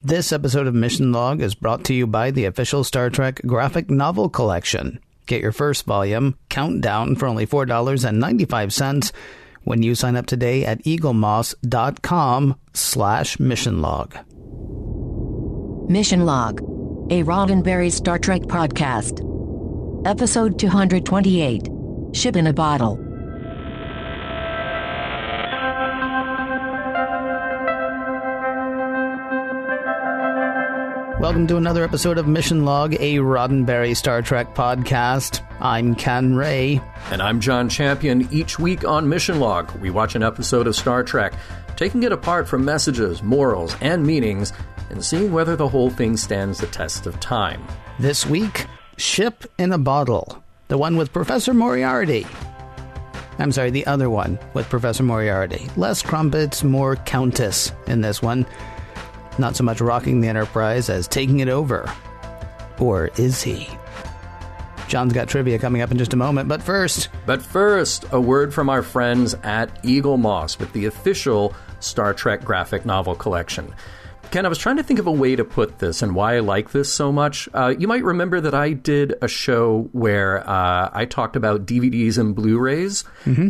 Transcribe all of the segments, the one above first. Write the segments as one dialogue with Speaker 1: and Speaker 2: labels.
Speaker 1: This episode of Mission Log is brought to you by the official Star Trek graphic novel collection. Get your first volume, Countdown, for only $4.95 when you sign up today at eaglemoss.com/missionlog.
Speaker 2: Mission Log, a Roddenberry Star Trek podcast. Episode 228, Ship in a Bottle.
Speaker 1: Welcome to another episode of Mission Log, a Roddenberry Star Trek podcast. I'm Ken Ray.
Speaker 3: And I'm John Champion. Each week on Mission Log, we watch an episode of Star Trek, taking it apart from messages, morals, and meanings, and seeing whether the whole thing stands the test of time.
Speaker 1: This week, Ship in a Bottle. The one with Professor Moriarty. I'm sorry, the other one with Professor Moriarty. Less crumpets, more Countess in this one. Not so much rocking the Enterprise as taking it over. Or is he? John's got trivia coming up in just a moment, but first,
Speaker 3: a word from our friends at Eagle Moss with the official Star Trek graphic novel collection. Ken, I was trying to think of a way to put this and why I like this so much. You might remember that I did a show where I talked about DVDs and Blu-rays,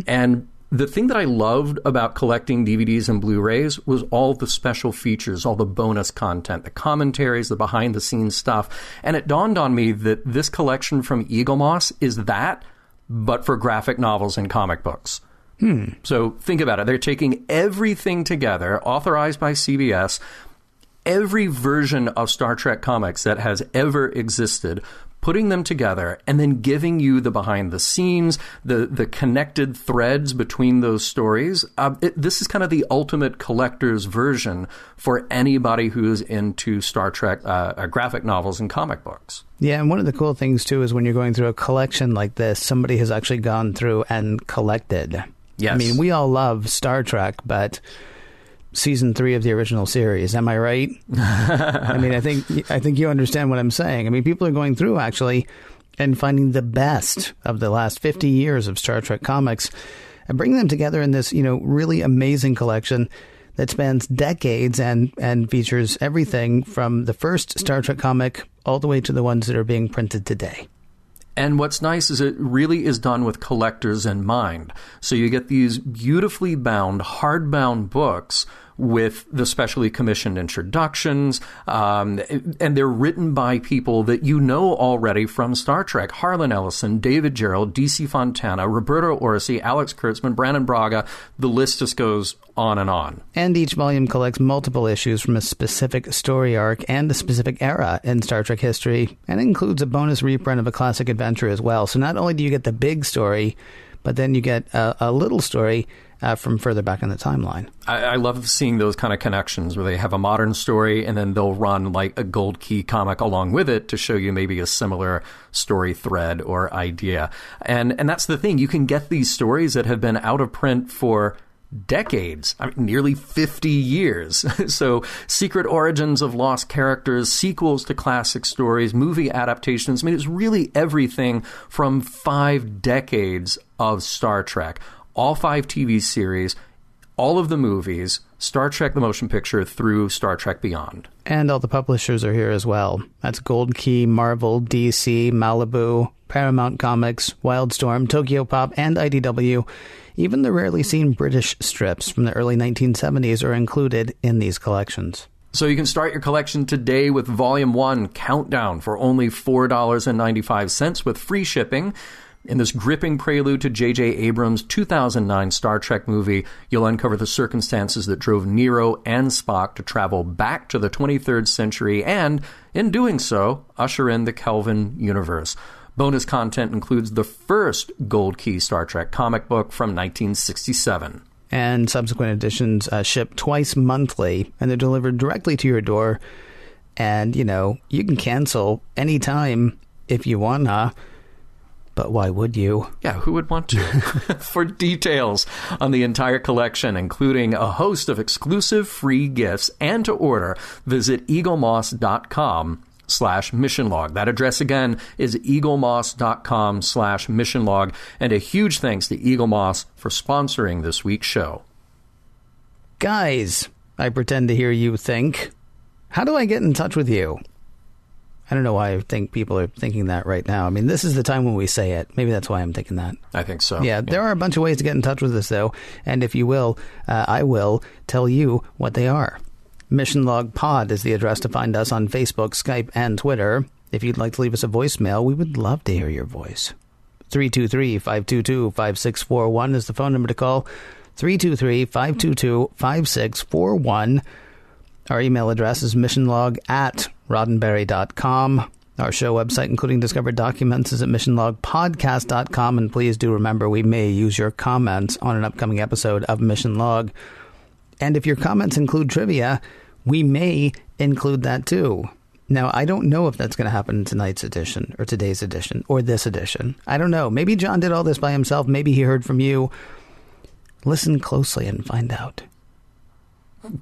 Speaker 3: and the thing that I loved about collecting DVDs and Blu-rays was all the special features, all the bonus content, the commentaries, the behind-the-scenes stuff. And it dawned on me that this collection from Eagle Moss is that, but for graphic novels and comic books. So think about it. They're taking everything together, authorized by CBS, every version of Star Trek comics that has ever existed, putting them together, and then giving you the behind the scenes, the connected threads between those stories. This is kind of the ultimate collector's version for anybody who's into Star Trek graphic novels and comic books.
Speaker 1: Yeah, and one of the cool things, too, is when you're going through a collection like this, somebody has actually gone through and collected.
Speaker 3: Yes.
Speaker 1: I mean, we all love Star Trek, but Season 3 of the original series. Am I right? I mean, I think you understand what I'm saying. I mean, people are going through, actually, and finding the best of the last 50 years of Star Trek comics and bringing them together in this, really amazing collection that spans decades and features everything from the first Star Trek comic all the way to the ones that are being printed today.
Speaker 3: And what's nice is it really is done with collectors in mind. So you get these beautifully bound, hardbound books with the specially commissioned introductions, and they're written by people that you know already from Star Trek. Harlan Ellison, David Gerrold, D.C. Fontana, Roberto Orsi, Alex Kurtzman, Brandon Braga. The list just goes on and on.
Speaker 1: And each volume collects multiple issues from a specific story arc and a specific era in Star Trek history, and includes a bonus reprint of a classic adventure as well. So not only do you get the big story, but then you get a little story from further back in the timeline.
Speaker 3: I love seeing those kind of connections where they have a modern story and then they'll run like a Gold Key comic along with it to show you maybe a similar story thread or idea. And that's the thing. You can get these stories that have been out of print for decades, nearly 50 years. So secret origins of lost characters, sequels to classic stories, movie adaptations. I mean, it's really everything from 5 decades of Star Trek. All 5 TV series, all of the movies, Star Trek the Motion Picture through Star Trek Beyond. And
Speaker 1: all the publishers are here as well. That's Gold Key, Marvel, DC, Malibu, Paramount Comics, Wildstorm, Tokyo Pop, and IDW. Even the rarely seen British strips from the early 1970s are included in these collections.
Speaker 3: So you can start your collection today with Volume 1, Countdown, for only $4.95 with free shipping. In this gripping prelude to J.J. Abrams' 2009 Star Trek movie, you'll uncover the circumstances that drove Nero and Spock to travel back to the 23rd century and, in doing so, usher in the Kelvin universe. Bonus content includes the first Gold Key Star Trek comic book from 1967.
Speaker 1: And subsequent editions ship twice monthly, and they're delivered directly to your door. And, you can cancel anytime if you wanna. But why would you?
Speaker 3: Yeah, who would want to? For details on the entire collection, including a host of exclusive free gifts, and to order, visit eaglemoss.com/missionlog. That address again is eaglemoss.com/missionlog. And a huge thanks to Eagle Moss for sponsoring this week's show.
Speaker 1: Guys, I pretend to hear you think, How do I get in touch with you? I don't know why I think people are thinking that right now. I mean, this is the time when we say it. Maybe that's why I'm thinking that.
Speaker 3: I think so.
Speaker 1: Yeah, there are a bunch of ways to get in touch with us, though. And if you will, I will tell you what they are. Mission Log Pod is the address to find us on Facebook, Skype, and Twitter. If you'd like to leave us a voicemail, we would love to hear your voice. 323-522-5641 is the phone number to call. 323-522-5641. Our email address is missionlog@roddenberry.com. Our show website, including discovered documents, is at missionlogpodcast.com. And please do remember, we may use your comments on an upcoming episode of Mission Log. And if your comments include trivia, we may include that too. Now, I don't know if that's going to happen in tonight's edition, or today's edition, or this edition. I don't know. Maybe John did all this by himself. Maybe he heard from you. Listen closely and find out.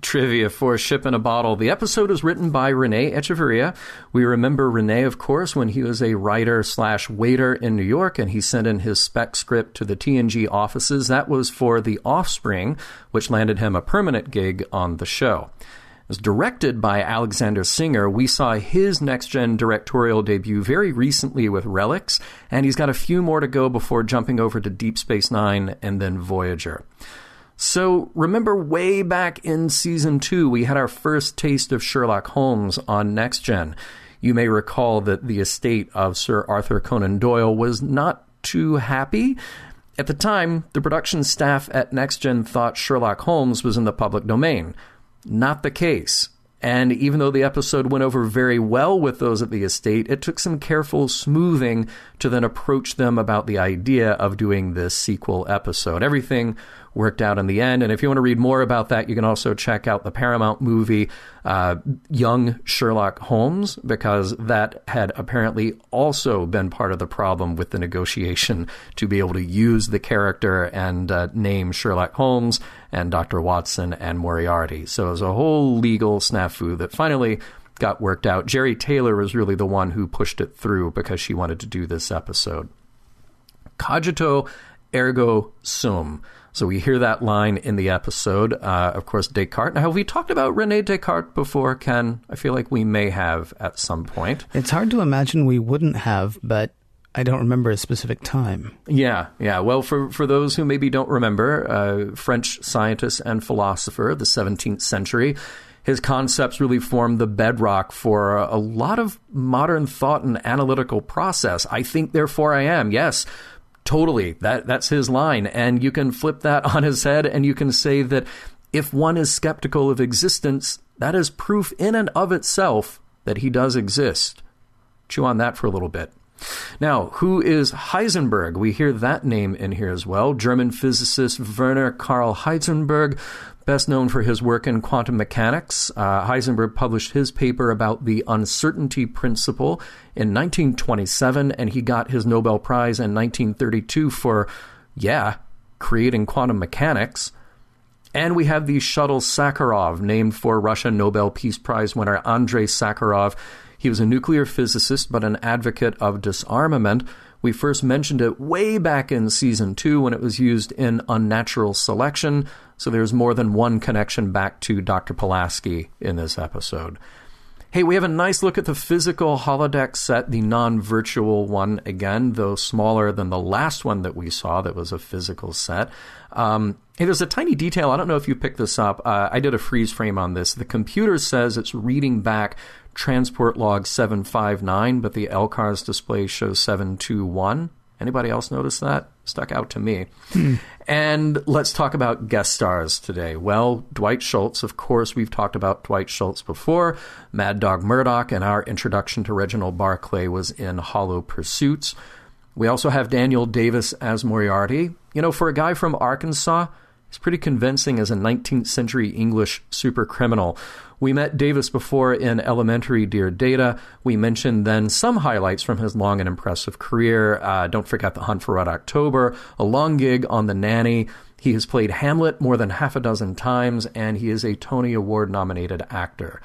Speaker 3: Trivia for Ship in a Bottle. The episode is written by Rene Echeverria. We remember Rene, of course, when he was a writer/waiter in New York, and he sent in his spec script to the TNG offices. That was for The Offspring, which landed him a permanent gig on the show. It was directed by Alexander Singer. We saw his next-gen directorial debut very recently with Relics, and he's got a few more to go before jumping over to Deep Space Nine and then Voyager. So remember way back in Season 2, we had our first taste of Sherlock Holmes on Next Gen. You may recall that the estate of Sir Arthur Conan Doyle was not too happy. At the time, the production staff at Next Gen thought Sherlock Holmes was in the public domain. Not the case. And even though the episode went over very well with those at the estate, it took some careful smoothing to then approach them about the idea of doing this sequel episode. Everything worked out in the end. And if you want to read more about that, you can also check out the Paramount movie Young Sherlock Holmes, because that had apparently also been part of the problem with the negotiation to be able to use the character and name Sherlock Holmes and Dr. Watson and Moriarty. So it was a whole legal snafu that finally got worked out. Jerry Taylor was really the one who pushed it through because she wanted to do this episode. Cogito ergo sum. So we hear that line in the episode. Of course, Descartes. Now, have we talked about René Descartes before, Ken? I feel like we may have at some point.
Speaker 1: It's hard to imagine we wouldn't have, but I don't remember a specific time.
Speaker 3: Yeah. Well, for those who maybe don't remember, French scientist and philosopher of the 17th century, his concepts really formed the bedrock for a lot of modern thought and analytical process. I think, therefore I am. Yes, totally. That's his line. And you can flip that on his head and you can say that if one is skeptical of existence, that is proof in and of itself that he does exist. Chew on that for a little bit. Now, who is Heisenberg? We hear that name in here as well. German physicist Werner Karl Heisenberg, best known for his work in quantum mechanics. Heisenberg published his paper about the uncertainty principle in 1927, and he got his Nobel Prize in 1932 for, creating quantum mechanics. And we have the shuttle Sakharov, named for Russian Nobel Peace Prize winner Andrei Sakharov. He was a nuclear physicist, but an advocate of disarmament. We first mentioned it way back in Season 2 when it was used in Unnatural Selection, so there's more than one connection back to Dr. Pulaski in this episode. Hey, we have a nice look at the physical holodeck set, the non-virtual one again, though smaller than the last one that we saw that was a physical set. Hey, there's a tiny detail. I don't know if you picked this up. I did a freeze frame on this. The computer says it's reading back transport log 759, but the LCARS display shows 721. Anybody else notice that? Stuck out to me. And let's talk about guest stars today. Well, Dwight Schultz, of course, we've talked about Dwight Schultz before. Mad Dog Murdoch, and our introduction to Reginald Barclay was in Hollow Pursuits. We also have Daniel Davis as Moriarty. You know, for a guy from Arkansas, he's pretty convincing as a 19th century English super criminal. We met Davis before in Elementary Dear Data. We mentioned then some highlights from his long and impressive career. Don't forget The Hunt for Red October, a long gig on The Nanny. He has played Hamlet more than half a dozen times, and he is a Tony Award-nominated actor.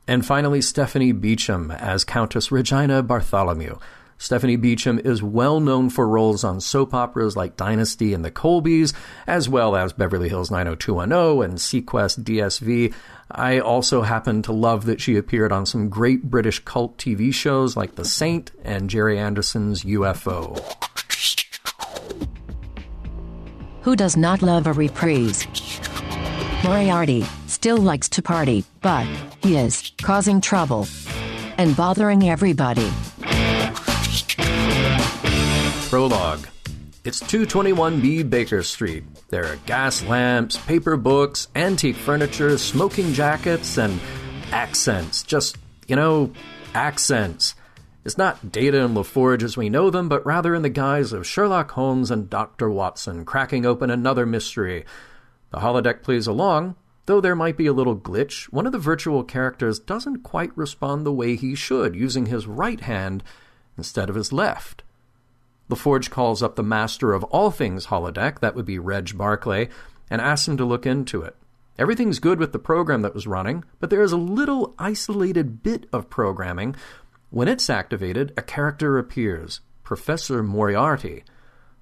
Speaker 3: And finally, Stephanie Beacham as Countess Regina Bartholomew. Stephanie Beacham is well known for roles on soap operas like Dynasty and The Colbys, as well as Beverly Hills 90210 and Sequest DSV. I also happen to love that she appeared on some great British cult TV shows like The Saint and Jerry Anderson's UFO.
Speaker 2: Who does not love a reprise? Moriarty still likes to party, but he is causing trouble and bothering everybody.
Speaker 3: Prologue. It's 221B Baker Street. There are gas lamps, paper books, antique furniture, smoking jackets, and accents. Just, accents. It's not Data and LaForge as we know them, but rather in the guise of Sherlock Holmes and Dr. Watson cracking open another mystery. The holodeck plays along, though there might be a little glitch. One of the virtual characters doesn't quite respond the way he should, using his right hand instead of his left. LaForge calls up the master of all things holodeck, that would be Reg Barclay, and asks him to look into it. Everything's good with the program that was running, but there is a little isolated bit of programming. When it's activated, a character appears, Professor Moriarty.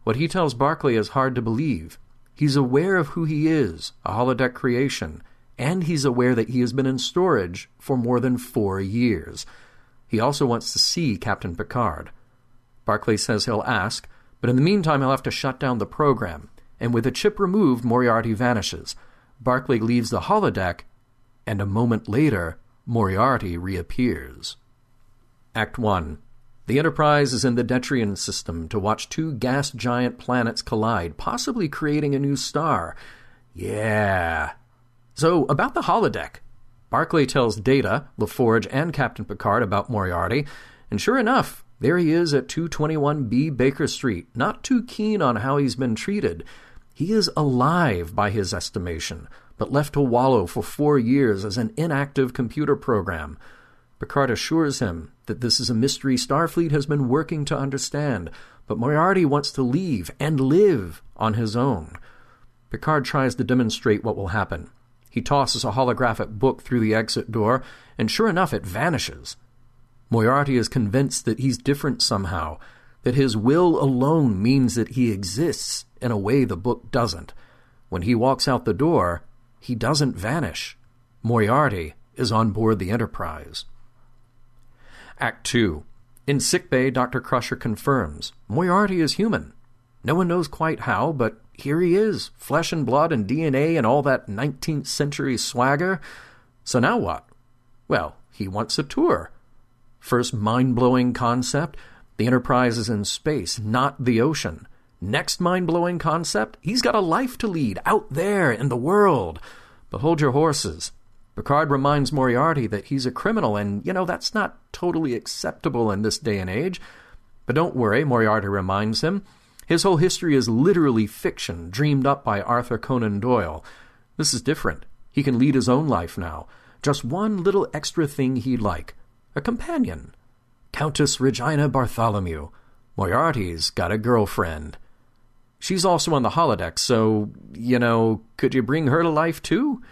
Speaker 3: What he tells Barclay is hard to believe. He's aware of who he is, a holodeck creation, and he's aware that he has been in storage for more than 4 years. He also wants to see Captain Picard. Barclay says he'll ask, but in the meantime he'll have to shut down the program, and with the chip removed, Moriarty vanishes. Barclay leaves the holodeck, and a moment later, Moriarty reappears. Act 1. The Enterprise is in the Detrian system to watch 2 gas giant planets collide, possibly creating a new star. Yeah. So, about the holodeck. Barclay tells Data, LaForge, and Captain Picard about Moriarty, and sure enough, there he is at 221B Baker Street, not too keen on how he's been treated. He is alive by his estimation, but left to wallow for 4 years as an inactive computer program. Picard assures him that this is a mystery Starfleet has been working to understand, but Moriarty wants to leave and live on his own. Picard tries to demonstrate what will happen. He tosses a holographic book through the exit door, and sure enough, it vanishes. Moriarty is convinced that he's different somehow, that his will alone means that he exists in a way the book doesn't. When he walks out the door, he doesn't vanish. Moriarty is on board the Enterprise. Act 2. In sickbay, Dr. Crusher confirms Moriarty is human. No one knows quite how, but here he is, flesh and blood and DNA and all that 19th century swagger. So now what? Well, he wants a tour. First mind-blowing concept, the Enterprise is in space, not the ocean. Next mind-blowing concept, he's got a life to lead out there in the world. But hold your horses. Picard reminds Moriarty that he's a criminal, and, that's not totally acceptable in this day and age. But don't worry, Moriarty reminds him. His whole history is literally fiction, dreamed up by Arthur Conan Doyle. This is different. He can lead his own life now. Just one little extra thing he'd like. A companion. Countess Regina Bartholomew. Moriarty's got a girlfriend. She's also on the holodeck, so, could you bring her to life too?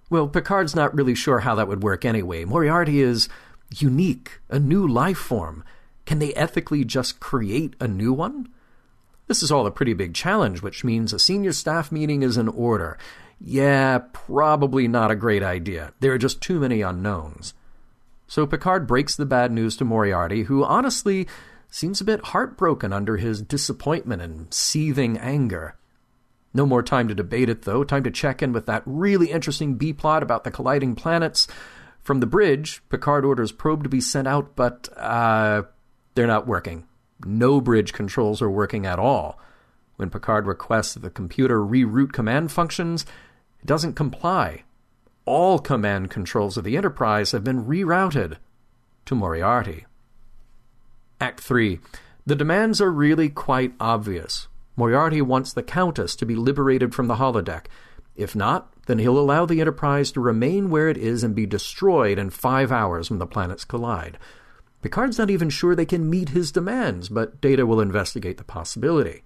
Speaker 3: Well, Picard's not really sure how that would work anyway. Moriarty is unique, a new life form. Can they ethically just create a new one? This is all a pretty big challenge, which means a senior staff meeting is in order. Yeah, probably not a great idea. There are just too many unknowns. So Picard breaks the bad news to Moriarty, who honestly seems a bit heartbroken under his disappointment and seething anger. No more time to debate it, though. Time to check in with that really interesting B-plot about the colliding planets. From the bridge, Picard orders probe to be sent out, but they're not working. No bridge controls are working at all. When Picard requests that the computer reroute command functions, it doesn't comply. All command controls of the Enterprise have been rerouted to Moriarty. Act 3. The demands are really quite obvious. Moriarty wants the Countess to be liberated from the holodeck. If not, then he'll allow the Enterprise to remain where it is and be destroyed in 5 hours when the planets collide. Picard's not even sure they can meet his demands, but Data will investigate the possibility.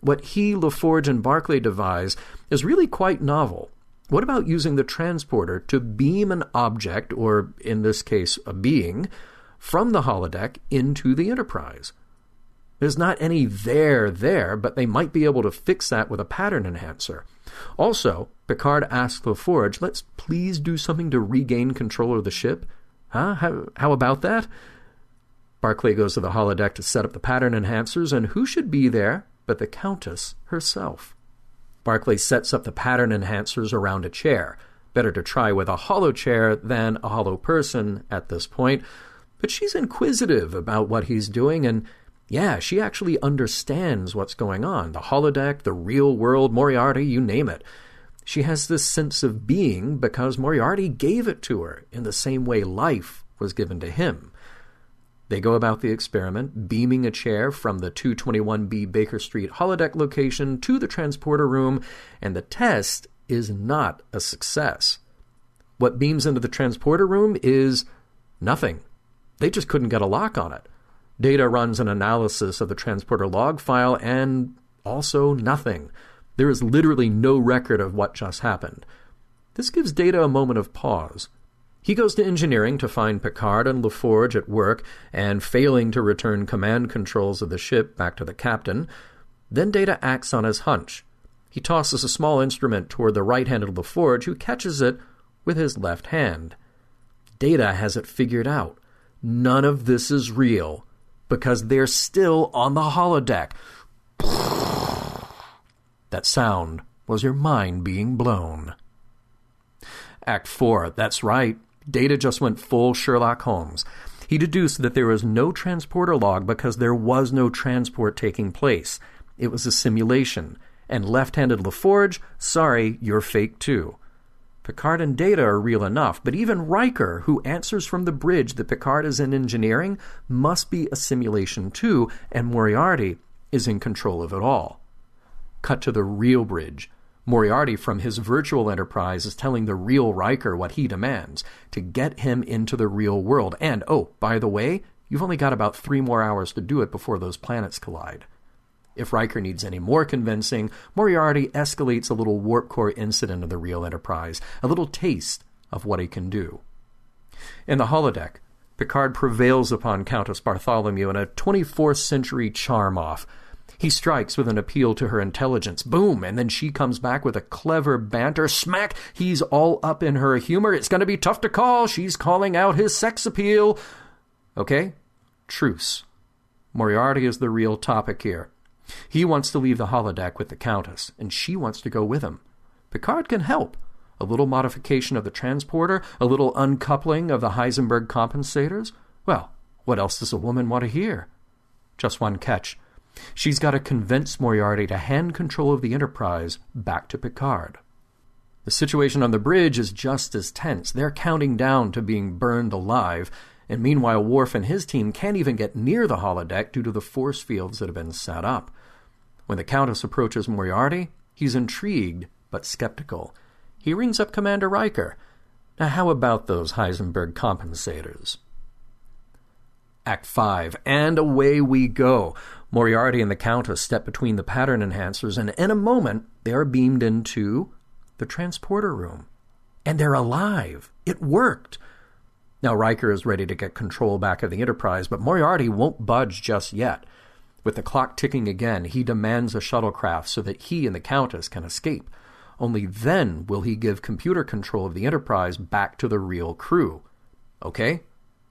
Speaker 3: What he, LaForge, and Barclay devise is really quite novel. What about using the transporter to beam an object, or in this case, a being, from the holodeck into the Enterprise? There's not any there, but they might be able to fix that with a pattern enhancer. Also, Picard asks LaForge, let's please do something to regain control of the ship. Huh? How about that? Barclay goes to the holodeck to set up the pattern enhancers, and who should be there but the Countess herself? Barclay sets up the pattern enhancers around a chair. Better to try with a hollow chair than a hollow person at this point. But she's inquisitive about what he's doing, and yeah, she actually understands what's going on. The holodeck, the real world, Moriarty, you name it. She has this sense of being because Moriarty gave it to her in the same way life was given to him. They go about the experiment, beaming a chair from the 221B Baker Street holodeck location to the transporter room, and the test is not a success. What beams into the transporter room is nothing. They just couldn't get a lock on it. Data runs an analysis of the transporter log file, and also nothing. There is literally no record of what just happened. This gives Data a moment of pause. He goes to engineering to find Picard and LaForge at work and failing to return command controls of the ship back to the captain. Then Data acts on his hunch. He tosses a small instrument toward the right-handed LaForge, who catches it with his left hand. Data has it figured out. None of this is real, because they're still on the holodeck. That sound was your mind being blown. Act 4, that's right. Data just went full Sherlock Holmes. He deduced that there was no transporter log because there was no transport taking place. It was a simulation. And left-handed LaForge, sorry, you're fake too. Picard and Data are real enough, but even Riker, who answers from the bridge that Picard is in engineering, must be a simulation too, and Moriarty is in control of it all. Cut to the real bridge. Moriarty from his virtual Enterprise is telling the real Riker what he demands, to get him into the real world. And, oh, by the way, you've only got about 3 more hours to do it before those planets collide. If Riker needs any more convincing, Moriarty escalates a little warp core incident of the real Enterprise, a little taste of what he can do. In the holodeck, Picard prevails upon Countess Bartholomew in a 24th century charm-off. He strikes with an appeal to her intelligence. Boom! And then she comes back with a clever banter. Smack! He's all up in her humor. It's going to be tough to call. She's calling out his sex appeal. Okay? Truce. Moriarty is the real topic here. He wants to leave the holodeck with the Countess, and she wants to go with him. Picard can help. A little modification of the transporter, a little uncoupling of the Heisenberg compensators. Well, what else does a woman want to hear? Just one catch. She's got to convince Moriarty to hand control of the Enterprise back to Picard. The situation on the bridge is just as tense. They're counting down to being burned alive, and meanwhile Worf and his team can't even get near the holodeck due to the force fields that have been set up. When the Countess approaches Moriarty, he's intrigued but skeptical. He rings up Commander Riker. Now how about those Heisenberg compensators? Act 5, and away we go. Moriarty and the Countess step between the pattern enhancers, and in a moment, they are beamed into the transporter room. And they're alive. It worked. Now Riker is ready to get control back of the Enterprise, but Moriarty won't budge just yet. With the clock ticking again, he demands a shuttlecraft so that he and the Countess can escape. Only then will he give computer control of the Enterprise back to the real crew. Okay?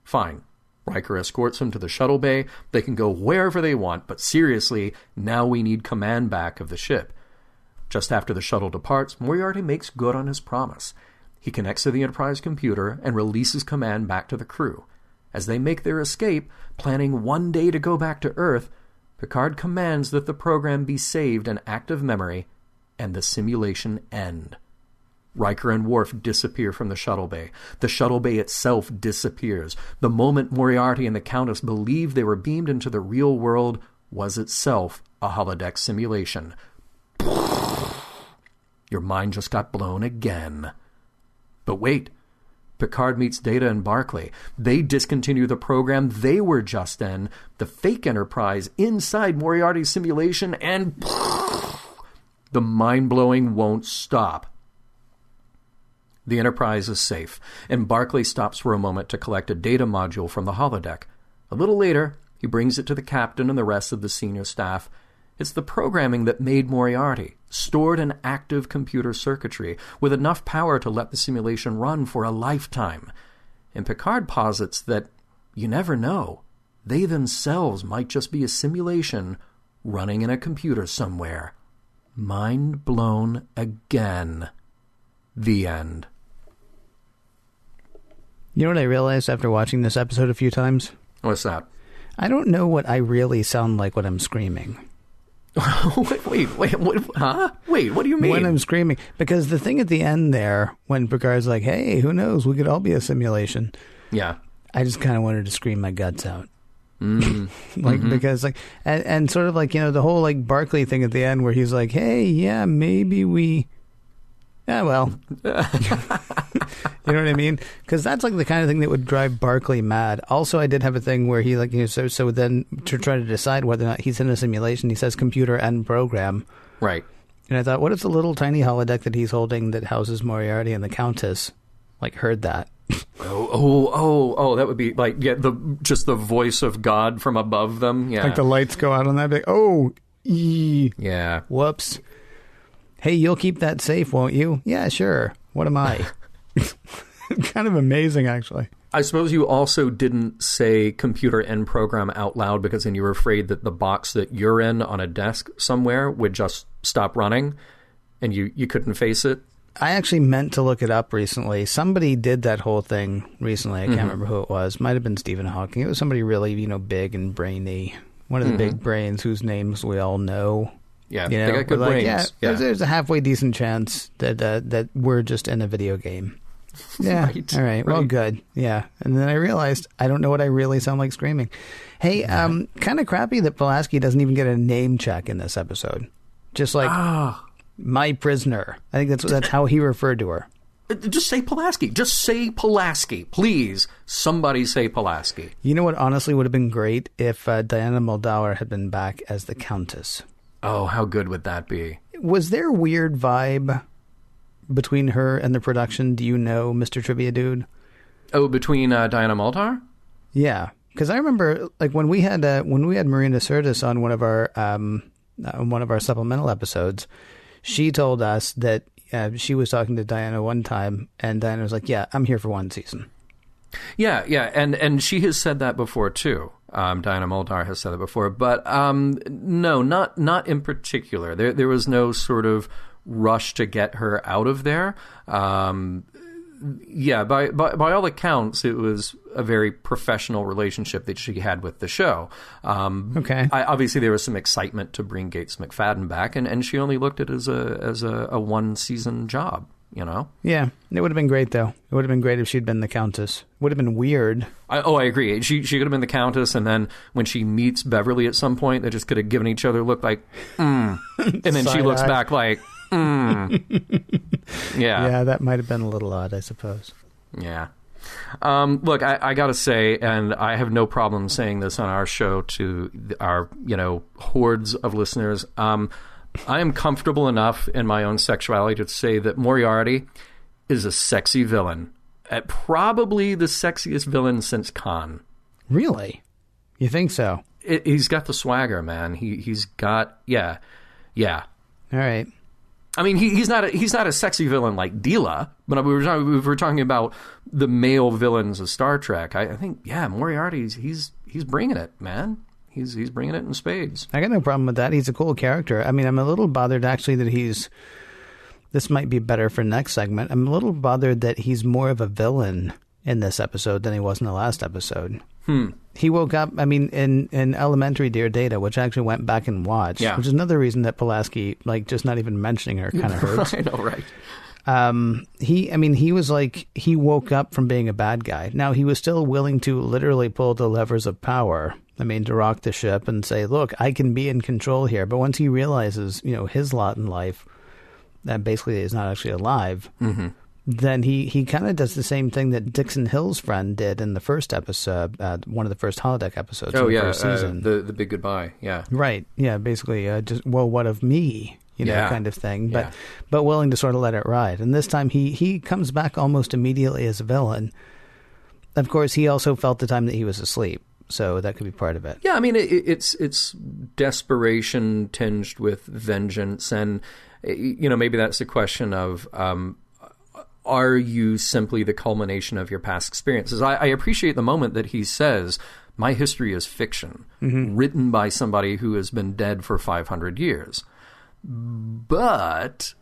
Speaker 3: Fine. Riker escorts him to the shuttle bay. They can go wherever they want, but seriously, now we need command back of the ship. Just after the shuttle departs, Moriarty makes good on his promise. He connects to the Enterprise computer and releases command back to the crew. As they make their escape, planning one day to go back to Earth, Picard commands that the program be saved in active memory and the simulation end. Riker and Worf disappear from the shuttle bay. The shuttle bay itself disappears. The moment Moriarty and the Countess believed they were beamed into the real world was itself a holodeck simulation. Your mind just got blown again. But wait. Picard meets Data and Barclay. They discontinue the program they were just in, the fake Enterprise, inside Moriarty's simulation, and the mind-blowing won't stop. The Enterprise is safe, and Barclay stops for a moment to collect a data module from the holodeck. A little later, He brings it to the captain and the rest of the senior staff. It's the programming that made Moriarty, stored in active computer circuitry, with enough power to let the simulation run for a lifetime. And Picard posits that you never know. They themselves might just be a simulation running in a computer somewhere. Mind blown again. The end.
Speaker 1: You know what I realized after watching this episode a few times?
Speaker 3: What's that?
Speaker 1: I don't know what I really sound like when I'm screaming.
Speaker 3: wait, what, huh? Wait, what do you mean?
Speaker 1: When I'm screaming. Because the thing at the end there, when Picard's like, hey, who knows, we could all be a simulation.
Speaker 3: Yeah.
Speaker 1: I just kind of wanted to scream my guts out. Because like, and sort of like, you know, the whole like Barclay thing at the end where he's like, hey, yeah, maybe we, yeah, well, you know what I mean? Because that's like the kind of thing that would drive Barclay mad. Also, I did have a thing where he like, you know, so then to try to decide whether or not he's in a simulation, he says computer and program.
Speaker 3: Right.
Speaker 1: And I thought, what if the little tiny holodeck that he's holding that houses Moriarty and the Countess, like, heard that?
Speaker 3: That would be like, yeah, just the voice of God from above them. Yeah.
Speaker 1: Like the lights go out on that big,
Speaker 3: yeah.
Speaker 1: Whoops. Hey, you'll keep that safe, won't you? Yeah, sure. What am I? Kind of amazing, actually.
Speaker 3: I suppose you also didn't say computer and program out loud because then you were afraid that the box that you're in on a desk somewhere would just stop running and you couldn't face it.
Speaker 1: I actually meant to look it up recently. Somebody did that whole thing recently. I can't remember who it was. Might have been Stephen Hawking. It was somebody really, you know, big and brainy. One of the big brains whose names we all know.
Speaker 3: Yeah,
Speaker 1: you know,
Speaker 3: they got good brains.
Speaker 1: Yeah. There's a halfway decent chance that we're just in a video game. Yeah. Right. All right. Well, good. Yeah. And then I realized I don't know what I really sound like screaming. Hey, kind of crappy that Pulaski doesn't even get a name check in this episode. Just like my prisoner. I think that's how he referred to her.
Speaker 3: Just say Pulaski. Just say Pulaski. Please, somebody say Pulaski.
Speaker 1: You know what honestly would have been great if Diana Muldaur had been back as the Countess.
Speaker 3: Oh, how good would that be?
Speaker 1: Was there a weird vibe between her and the production? Do you know, Mr. Trivia Dude?
Speaker 3: Oh, between Diana Muldaur?
Speaker 1: Yeah, because I remember like when we had Marina Sirtis on one of our supplemental episodes, she told us that she was talking to Diana one time, and Diana was like, "Yeah, I'm here for one season."
Speaker 3: Yeah, and she has said that before too. Diana Muldaur has said that before, but no, not in particular. There was no sort of rush to get her out of there. Yeah, by all accounts, it was a very professional relationship that she had with the show.
Speaker 1: Okay.
Speaker 3: Obviously, there was some excitement to bring Gates McFadden back, and she only looked at it as a one-season job, you know?
Speaker 1: Yeah, it would have been great, though. It would have been great if she'd been the Countess. Would have been weird.
Speaker 3: I agree. She could have been the Countess, and then when she meets Beverly at some point, they just could have given each other a look like, and then she looks back like, Yeah,
Speaker 1: that might have been a little odd, I suppose.
Speaker 3: Yeah. Look, I got to say, and I have no problem saying this on our show to our, hordes of listeners, I am comfortable enough in my own sexuality to say that Moriarty is a sexy villain. Probably the sexiest villain since Khan.
Speaker 1: Really? You think so?
Speaker 3: He's got the swagger, man. He's got, yeah.
Speaker 1: All right.
Speaker 3: I mean, he's not a sexy villain like Deela, but we were talking about the male villains of Star Trek. I think, yeah, Moriarty, he's bringing it, man. He's bringing it in spades.
Speaker 1: I got no problem with that. He's a cool character. I mean, I'm a little bothered actually that this might be better for next segment. I'm a little bothered that he's more of a villain in this episode than he was in the last episode. He woke up, I mean, in Elementary Dear Data, which I actually went back and watched, which is another reason that Pulaski, like, just not even mentioning her kind of hurts.
Speaker 3: I know, right.
Speaker 1: He was like, he woke up from being a bad guy. Now, he was still willing to literally pull the levers of power, I mean, to rock the ship and say, look, I can be in control here. But once he realizes, his lot in life, that basically is not actually alive, then he kind of does the same thing that Dixon Hill's friend did in the first episode, one of the first holodeck episodes of the first season.
Speaker 3: The big goodbye, yeah.
Speaker 1: Right, yeah, basically, just, well, what of me, kind of thing, but willing to sort of let it ride. And this time he comes back almost immediately as a villain. Of course, he also felt the time that he was asleep. So that could be part of it.
Speaker 3: Yeah, I mean, it's desperation tinged with vengeance, and maybe that's a question of are you simply the culmination of your past experiences? I appreciate the moment that he says, "My history is fiction, written by somebody who has been dead for 500 years." But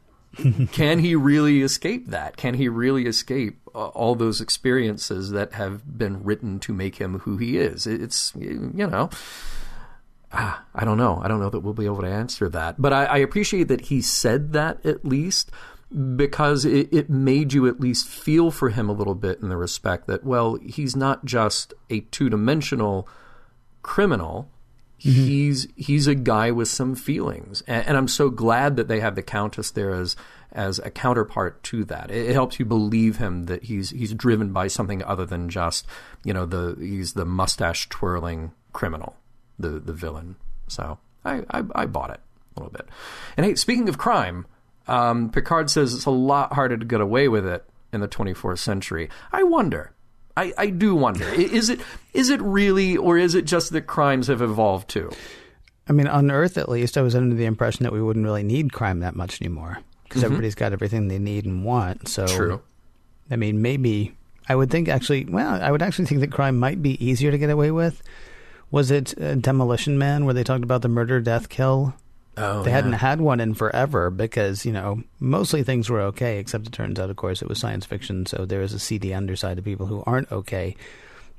Speaker 3: can he really escape that? Can he really escape all those experiences that have been written to make him who he is? It's, I don't know. I don't know that we'll be able to answer that. But I appreciate that he said that, at least, because it made you at least feel for him a little bit, in the respect that, well, he's not just a two-dimensional criminal. He's a guy with some feelings, and I'm so glad that they have the Countess there as a counterpart to that. It helps you believe him that he's driven by something other than just he's the mustache twirling criminal, the villain. So I bought it a little bit. And hey, speaking of crime, Picard says it's a lot harder to get away with it in the 24th century. I wonder. I do wonder. Is it really, or is it just that crimes have evolved too?
Speaker 1: I mean, on Earth, at least, I was under the impression that we wouldn't really need crime that much anymore, because everybody's got everything they need and want. So,
Speaker 3: true.
Speaker 1: I mean, maybe I would think I would actually think that crime might be easier to get away with. Was it Demolition Man, where they talked about the murder, death, kill?
Speaker 3: Oh,
Speaker 1: they hadn't had one in forever because, mostly things were okay, except it turns out, of course, it was science fiction, so there is a seedy underside of people who aren't okay.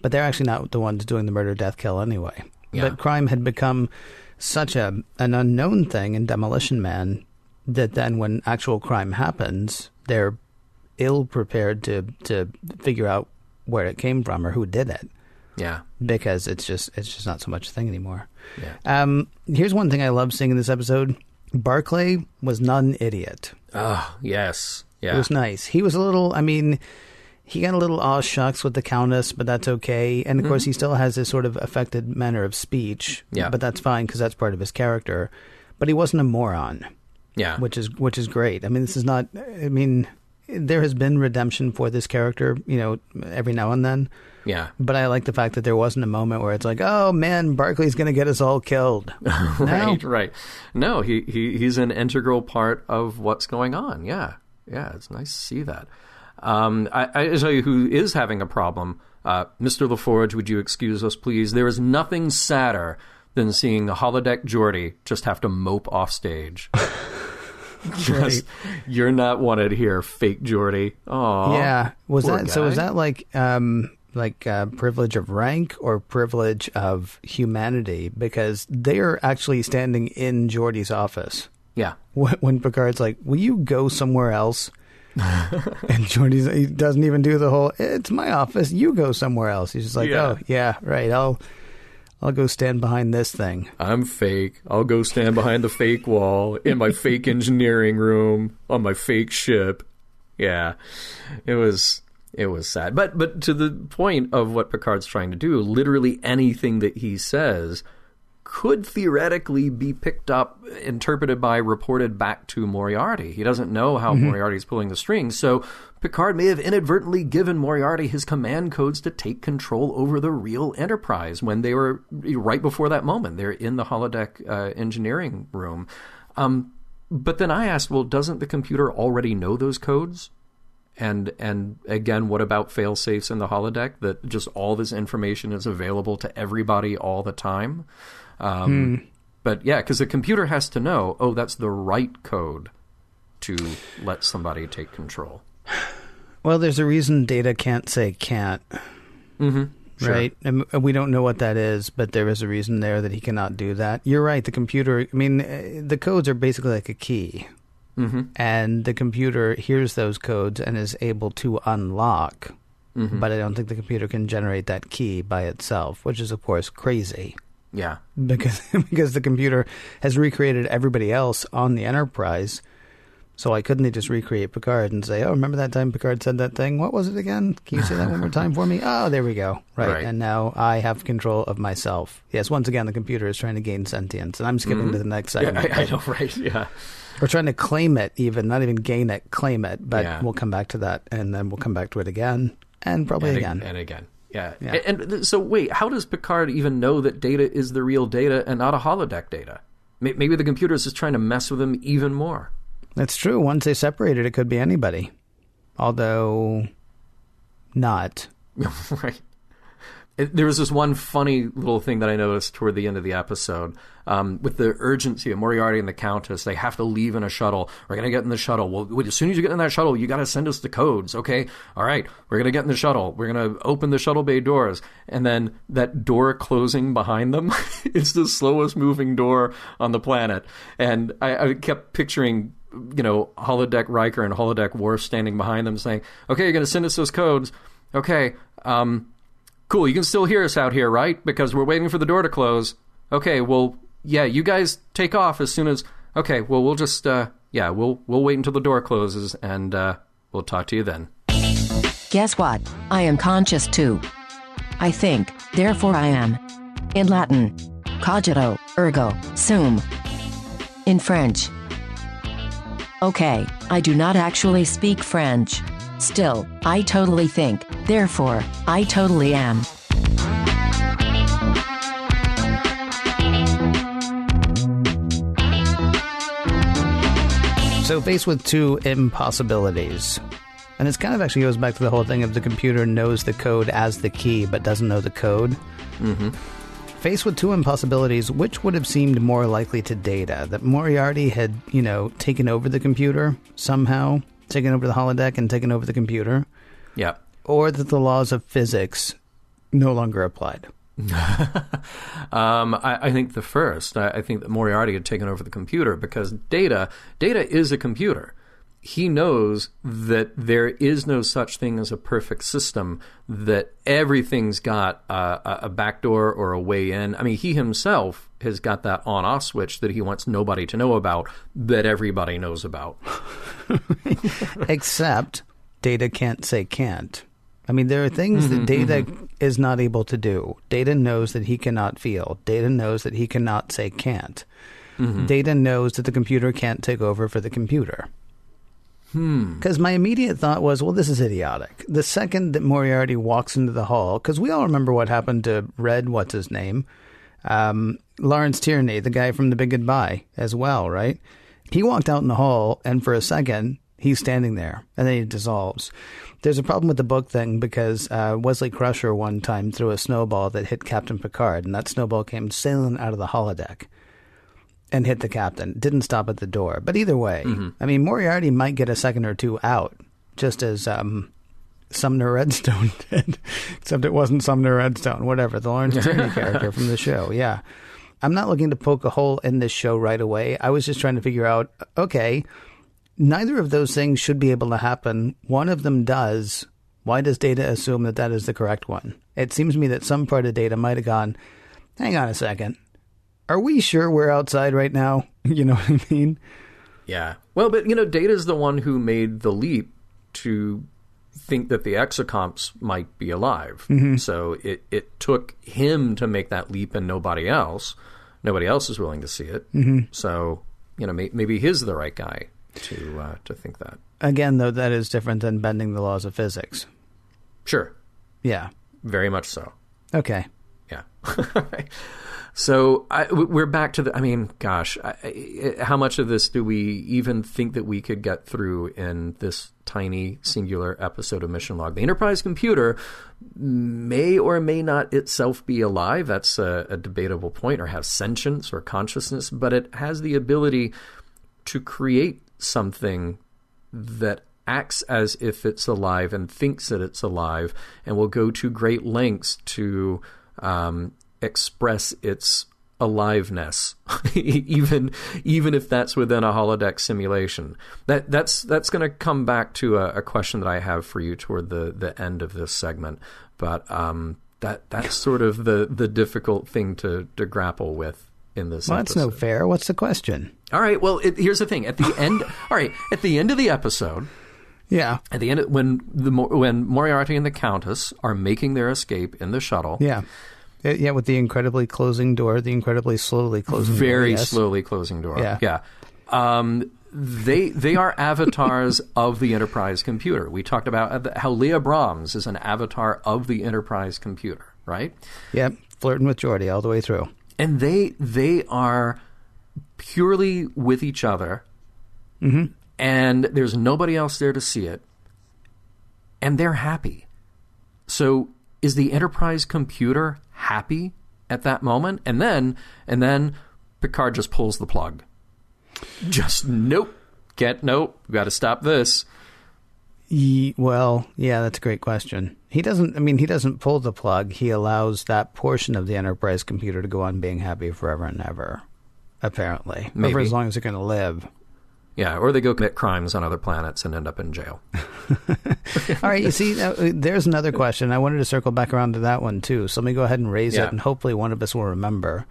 Speaker 1: But they're actually not the ones doing the murder, death, kill anyway. Yeah. But crime had become such an unknown thing in Demolition Man that then when actual crime happens, they're ill-prepared to figure out where it came from or who did it.
Speaker 3: Yeah.
Speaker 1: Because it's just not so much a thing anymore.
Speaker 3: Yeah.
Speaker 1: Here's one thing I love seeing in this episode. Barclay was not an idiot.
Speaker 3: Oh, yes. Yeah.
Speaker 1: It was nice. He was he got a little aw shucks with the Countess, but that's okay. And of course, he still has this sort of affected manner of speech.
Speaker 3: Yeah.
Speaker 1: But that's fine because that's part of his character. But he wasn't a moron.
Speaker 3: Yeah.
Speaker 1: Which is great. I mean, there has been redemption for this character, every now and then.
Speaker 3: Yeah.
Speaker 1: But I like the fact that there wasn't a moment where it's like, oh man, Barclay's going to get us all killed.
Speaker 3: Right. No, he's an integral part of what's going on. Yeah. Yeah, it's nice to see that. I tell you who is having a problem. Mr. LaForge, would you excuse us, please? There is nothing sadder than seeing the holodeck Geordi just have to mope off stage. You're not wanted here, fake Geordi. Oh,
Speaker 1: yeah. Was that like privilege of rank or privilege of humanity? Because they're actually standing in Geordi's office.
Speaker 3: Yeah.
Speaker 1: When Picard's like, "Will you go somewhere else?" And he doesn't even do the whole, "It's my office, you go somewhere else." He's just like, "Oh yeah, right. I'll go stand behind this thing.
Speaker 3: I'm fake. I'll go stand behind the fake wall in my fake engineering room on my fake ship." Yeah, it was sad. But to the point of what Picard's trying to do, literally anything that he says could theoretically be picked up, interpreted by, reported back to Moriarty. He doesn't know how Moriarty's pulling the strings, so Picard may have inadvertently given Moriarty his command codes to take control over the real Enterprise when they were right before that moment. They're in the holodeck engineering room. But then I asked, well, doesn't the computer already know those codes? And again, what about fail-safes in the holodeck, that just all this information is available to everybody all the time? But yeah, because the computer has to know, oh, that's the right code to let somebody take control.
Speaker 1: Well, there's a reason Data can't say can't.
Speaker 3: Sure.
Speaker 1: Right? And we don't know what that is, but there is a reason there that he cannot do that. You're right. The computer, the codes are basically like a key. And the computer hears those codes and is able to unlock. But I don't think the computer can generate that key by itself, which is, of course, crazy.
Speaker 3: Yeah.
Speaker 1: Because the computer has recreated everybody else on the Enterprise. So why couldn't they just recreate Picard and say, oh, remember that time Picard said that thing? What was it again? Can you say that one more time for me? Oh, there we go. Right. And now I have control of myself. Yes, once again, the computer is trying to gain sentience. And I'm skipping to the next segment.
Speaker 3: Yeah, I know, right? Yeah.
Speaker 1: We're trying to claim it even, not even gain it, claim it. But we'll come back to that. And then we'll come back to it again. And probably again.
Speaker 3: And again. Yeah. And so, wait, how does Picard even know that Data is the real Data and not a holodeck Data? Maybe the computer is just trying to mess with him even more.
Speaker 1: That's true. Once they separated, it could be anybody. Although, not.
Speaker 3: Right. There was this one funny little thing that I noticed toward the end of the episode. With the urgency of Moriarty and the Countess, they have to leave in a shuttle. We're going to get in the shuttle. Well, as soon as you get in that shuttle, you got to send us the codes, okay? All right, we're going to get in the shuttle. We're going to open the shuttle bay doors. And then that door closing behind them is the slowest moving door on the planet. And I kept picturing, holodeck Riker and holodeck Worf standing behind them saying, okay, you're going to send us those codes. Okay, cool, you can still hear us out here, right? Because we're waiting for the door to close. Okay, well, yeah, you guys take off as soon as... Okay, well, we'll just, we'll wait until the door closes, and we'll talk to you then.
Speaker 2: Guess what? I am conscious too. I think, therefore I am. In Latin, cogito, ergo, sum. In French. Okay, I do not actually speak French. Still, I totally think, therefore, I totally am.
Speaker 1: So faced with two impossibilities, and this kind of actually goes back to the whole thing of the computer knows the code as the key but doesn't know the code. Mm-hmm. Faced with two impossibilities, which would have seemed more likely to Data? That Moriarty had, taken over the computer somehow, taken over the holodeck and taken over the computer?
Speaker 3: Yeah.
Speaker 1: Or that the laws of physics no longer applied?
Speaker 3: I think the first. I think that Moriarty had taken over the computer because Data is a computer. He knows that there is no such thing as a perfect system, that everything's got a backdoor or a way in. I mean, he himself has got that on-off switch that he wants nobody to know about, that everybody knows about.
Speaker 1: Except Data can't say can't. I mean, there are things that Data is not able to do. Data knows that he cannot feel. Data knows that he cannot say can't. Data knows that the computer can't take over for the computer. Because my immediate thought was, well, this is idiotic. The second that Moriarty walks into the hall, because we all remember what happened to Red, what's his name? Lawrence Tierney, the guy from The Big Goodbye as well, right? He walked out in the hall, and for a second, he's standing there, and then he dissolves. There's a problem with the book thing because Wesley Crusher one time threw a snowball that hit Captain Picard, and that snowball came sailing out of the holodeck and hit the captain. Didn't stop at the door. But either way, I mean, Moriarty might get a second or two out, just as Sumner Redstone did. Except it wasn't Sumner Redstone, whatever, the Lawrence Tierney character from the show, yeah. I'm not looking to poke a hole in this show right away. I was just trying to figure out, okay, neither of those things should be able to happen. One of them does. Why does Data assume that that is the correct one? It seems to me that some part of Data might have gone, hang on a second. Are we sure we're outside right now? You know what I mean?
Speaker 3: Yeah. Well, but, Data's the one who made the leap to think that the exocomps might be alive. So it took him to make that leap and nobody else. Nobody else is willing to see it. So, maybe he's the right guy to think that.
Speaker 1: Again, though, that is different than bending the laws of physics.
Speaker 3: Sure.
Speaker 1: Yeah.
Speaker 3: Very much so.
Speaker 1: Okay.
Speaker 3: Yeah. So we're back to how much of this do we even think that we could get through in this tiny singular episode of Mission Log? The Enterprise computer may or may not itself be alive. That's a debatable point, or have sentience or consciousness, but it has the ability to create something that acts as if it's alive and thinks that it's alive, and will go to great lengths to express its aliveness, even if that's within a holodeck simulation. That's going to come back to a question that I have for you toward the end of this segment. But that's sort of the difficult thing to grapple with in this episode.
Speaker 1: That's no fair. What's the question?
Speaker 3: All right. Well, here's the thing. At the end, at the end of the episode.
Speaker 1: Yeah.
Speaker 3: At the end, when Moriarty and the Countess are making their escape in the shuttle.
Speaker 1: Yeah. Yeah, with the incredibly slowly closing door.
Speaker 3: Very slowly closing door.
Speaker 1: Yeah.
Speaker 3: Yeah. They are avatars of the Enterprise computer. We talked about how Leah Brahms is an avatar of the Enterprise computer, right?
Speaker 1: Yep, flirting with Geordi all the way through.
Speaker 3: And they are purely with each other, and there's nobody else there to see it, and they're happy. So is the Enterprise computer happy at that moment? And then Picard just pulls the plug. Just nope. We got to stop this.
Speaker 1: Well, yeah, that's a great question. He doesn't pull the plug. He allows that portion of the Enterprise computer to go on being happy forever and ever, apparently.
Speaker 3: Maybe.
Speaker 1: Or for as long as they're going to live.
Speaker 3: Yeah, or they go commit crimes on other planets and end up in jail.
Speaker 1: All right, you see, there's another question. I wanted to circle back around to that one, too. So let me go ahead and raise it, and hopefully one of us will remember.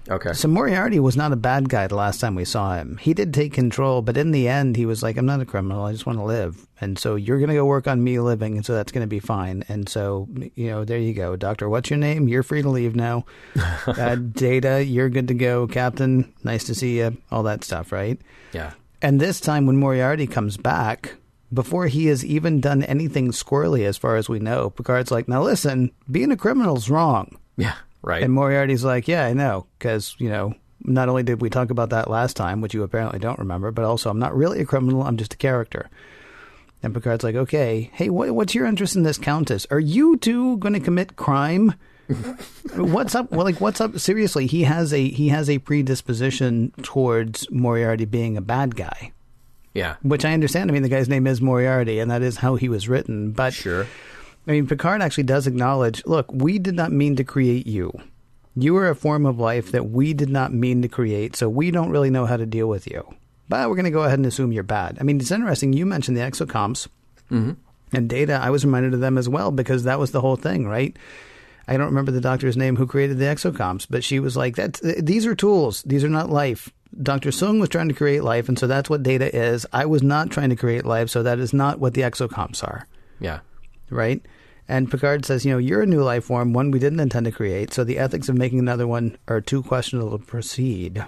Speaker 3: Okay.
Speaker 1: So Moriarty was not a bad guy the last time we saw him. He did take control, but in the end, he was like, I'm not a criminal. I just want to live. And so you're going to go work on me living, and so that's going to be fine. And so, there you go. Doctor, what's your name? You're free to leave now. Data, you're good to go. Captain, nice to see you. All that stuff, right?
Speaker 3: Yeah.
Speaker 1: And this time when Moriarty comes back, before he has even done anything squirrely as far as we know, Picard's like, now listen, being a criminal's wrong.
Speaker 3: Yeah. Right.
Speaker 1: And Moriarty's like, yeah, I know, because, not only did we talk about that last time, which you apparently don't remember, but also I'm not really a criminal, I'm just a character. And Picard's like, okay, hey, what's your interest in this Countess? Are you two going to commit crime? What's up? Well, what's up? Seriously, he has a predisposition towards Moriarty being a bad guy.
Speaker 3: Yeah.
Speaker 1: Which I understand. I mean, the guy's name is Moriarty, and that is how he was written. But
Speaker 3: sure.
Speaker 1: I mean, Picard actually does acknowledge, look, we did not mean to create you. You are a form of life that we did not mean to create, so we don't really know how to deal with you. But we're going to go ahead and assume you're bad. I mean, it's interesting. You mentioned the exocomps and Data. I was reminded of them as well because that was the whole thing, right? I don't remember the doctor's name who created the exocomps, but she was like, these are tools. These are not life. Dr. Sung was trying to create life, and so that's what Data is. I was not trying to create life, so that is not what the exocomps are.
Speaker 3: Yeah.
Speaker 1: Right? And Picard says, you're a new life form, one we didn't intend to create, so the ethics of making another one are too questionable to proceed.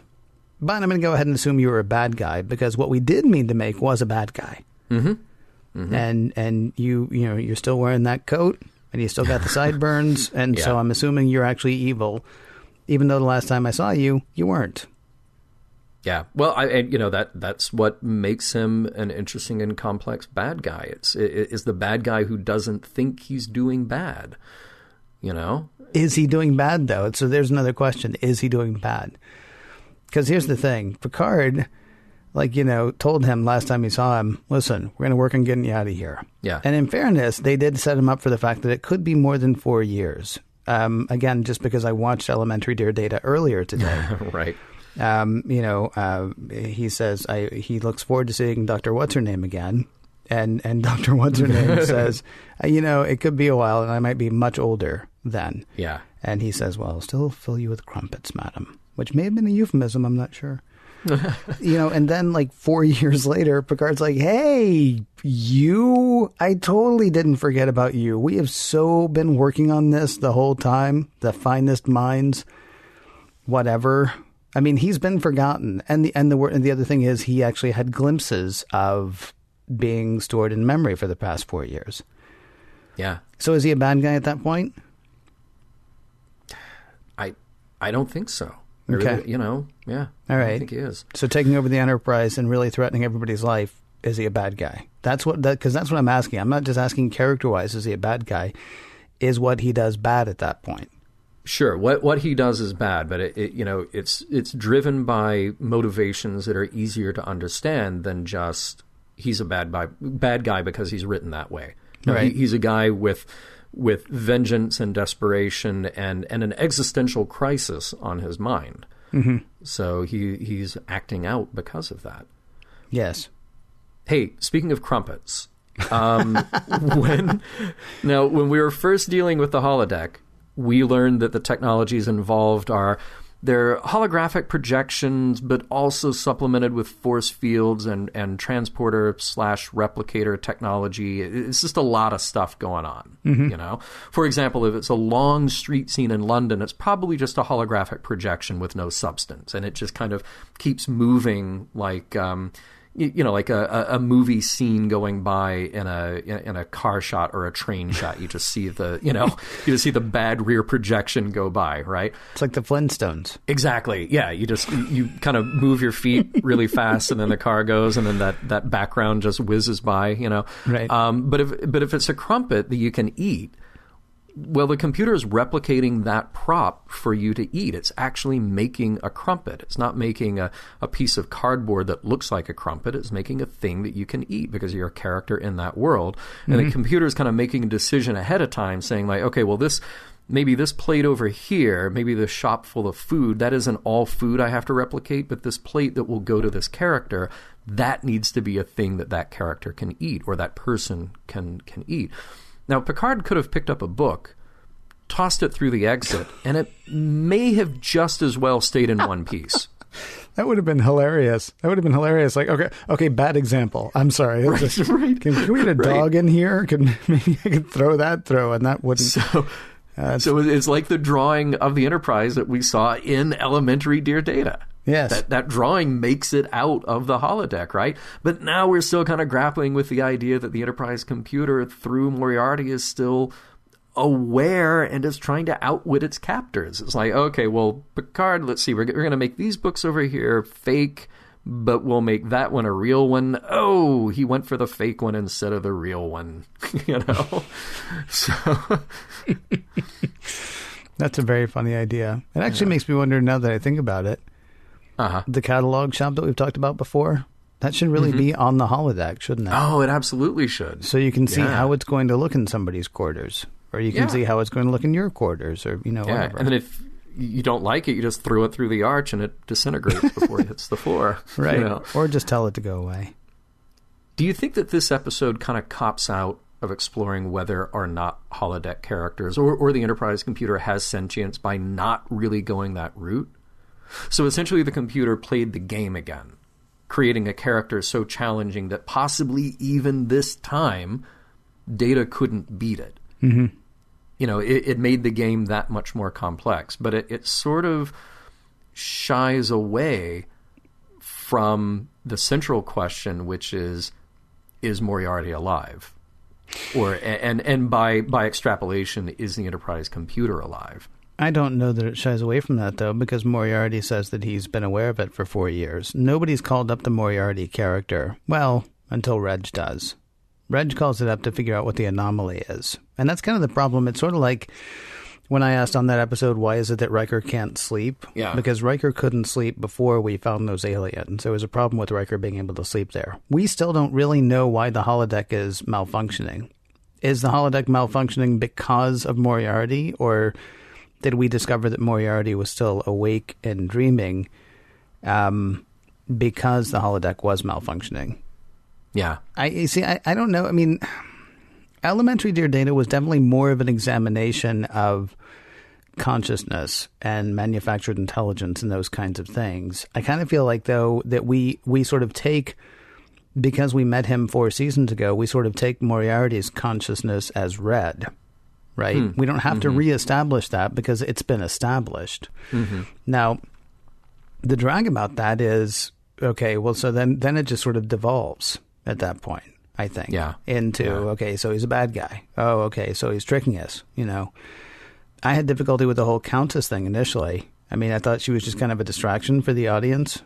Speaker 1: But I'm going to go ahead and assume you were a bad guy, because what we did mean to make was a bad guy. And you're still wearing that coat, and you still got the sideburns, and so I'm assuming you're actually evil, even though the last time I saw you, you weren't.
Speaker 3: Yeah, well, that's what makes him an interesting and complex bad guy. It's the bad guy who doesn't think he's doing bad, Is he doing bad, though? So there's another question. Is he doing bad? Because here's the thing. Picard, told him last time he saw him, listen, we're going to work on getting you out of here. Yeah.
Speaker 1: And in fairness, they did set him up for the fact that it could be more than 4 years. Again, just because I watched Elementary Dear Data earlier today.
Speaker 3: Right.
Speaker 1: He says he looks forward to seeing Dr. What's-Her-Name again. And Dr. What's-Her-Name says, it could be a while and I might be much older then.
Speaker 3: Yeah.
Speaker 1: And he says, well, I'll still fill you with crumpets, madam, which may have been a euphemism. I'm not sure. And then 4 years later, Picard's like, hey, I totally didn't forget about you. We have so been working on this the whole time. The finest minds, whatever. I mean, he's been forgotten. And the other thing is he actually had glimpses of being stored in memory for the past 4 years.
Speaker 3: Yeah.
Speaker 1: So is he a bad guy at that point?
Speaker 3: I don't think so.
Speaker 1: Okay.
Speaker 3: Yeah.
Speaker 1: All right.
Speaker 3: I think he is.
Speaker 1: So taking over the Enterprise and really threatening everybody's life, is he a bad guy? Because that's what I'm asking. I'm not just asking character-wise, is he a bad guy? Is what he does bad at that point?
Speaker 3: Sure, what he does is bad, but it's driven by motivations that are easier to understand than just he's a bad guy because he's written that way. No,
Speaker 1: right.
Speaker 3: He's a guy with vengeance and desperation and an existential crisis on his mind. Mm-hmm. So he's acting out because of that.
Speaker 1: Yes.
Speaker 3: Hey, speaking of crumpets, when we were first dealing with the holodeck, we learned that the technologies involved are they're holographic projections, but also supplemented with force fields and transporter/replicator technology. It's just a lot of stuff going on, For example, if it's a long street scene in London, it's probably just a holographic projection with no substance, and it just kind of keeps moving like like a movie scene going by in a car shot or a train shot. You just see the bad rear projection go by, right?
Speaker 1: It's like the Flintstones.
Speaker 3: Exactly. Yeah. You kind of move your feet really fast, and then the car goes, and then that background just whizzes by,
Speaker 1: Right.
Speaker 3: But if it's a crumpet that you can eat, well, the computer is replicating that prop for you to eat. It's actually making a crumpet. It's not making a piece of cardboard that looks like a crumpet. It's making a thing that you can eat because you're a character in that world. And the computer is kind of making a decision ahead of time, saying like, okay, well, maybe this plate over here, maybe this shop full of food, that isn't all food I have to replicate, but this plate that will go to this character, that needs to be a thing that character can eat, or that person can eat. Now, Picard could have picked up a book, tossed it through the exit, and it may have just as well stayed in one piece.
Speaker 1: That would have been hilarious. Like, okay, bad example. I'm sorry.
Speaker 3: Right.
Speaker 1: Can we get a dog in here? Maybe I could throw, and that wouldn't.
Speaker 3: So it's like the drawing of the Enterprise that we saw in Elementary Dear Data.
Speaker 1: Yes.
Speaker 3: That drawing makes it out of the holodeck, right? But now we're still kind of grappling with the idea that the Enterprise computer, through Moriarty, is still aware and is trying to outwit its captors. It's like, okay, well, Picard, let's see, we're going to make these books over here fake, but we'll make that one a real one. Oh, he went for the fake one instead of the real one, So...
Speaker 1: That's a very funny idea. It actually makes me wonder, now that I think about it, the catalog shop that we've talked about before, that should really be on the holodeck, shouldn't it?
Speaker 3: Oh, it absolutely should.
Speaker 1: So you can see how it's going to look in somebody's quarters, or you can see how it's going to look in your quarters, or, whatever.
Speaker 3: And then if you don't like it, you just throw it through the arch and it disintegrates before it hits the floor.
Speaker 1: Right. Or just tell it to go away.
Speaker 3: Do you think that this episode kind of cops out of exploring whether or not holodeck characters or the Enterprise computer has sentience by not really going that route? So essentially the computer played the game again, creating a character so challenging that possibly even this time Data couldn't beat it. Mm-hmm. It made the game that much more complex, but it sort of shies away from the central question, which is Moriarty alive? And by extrapolation, is the Enterprise computer alive?
Speaker 1: I don't know that it shies away from that, though, because Moriarty says that he's been aware of it for 4 years. Nobody's called up the Moriarty character. Well, until Reg does. Reg calls it up to figure out what the anomaly is. And that's kind of the problem. It's sort of like when I asked on that episode, why is it that Riker can't sleep?
Speaker 3: Yeah.
Speaker 1: Because Riker couldn't sleep before we found those aliens. There was a problem with Riker being able to sleep there. We still don't really know why the holodeck is malfunctioning. Is the holodeck malfunctioning because of Moriarty, or did we discover that Moriarty was still awake and dreaming because the holodeck was malfunctioning?
Speaker 3: Yeah.
Speaker 1: I don't know. I mean, Elementary Dear Data was definitely more of an examination of consciousness and manufactured intelligence and those kinds of things. I kind of feel like, though, that we sort of take, because we met him 4 seasons ago, we sort of take Moriarty's consciousness as read. Right? We don't have to reestablish that because it's been established. Now, the drag about that is, okay, well, so then it just sort of devolves at that point, I think.
Speaker 3: Yeah.
Speaker 1: Okay, so he's a bad guy. Oh, okay, so he's tricking us, I had difficulty with the whole Countess thing initially. I mean, I thought she was just kind of a distraction for the audience.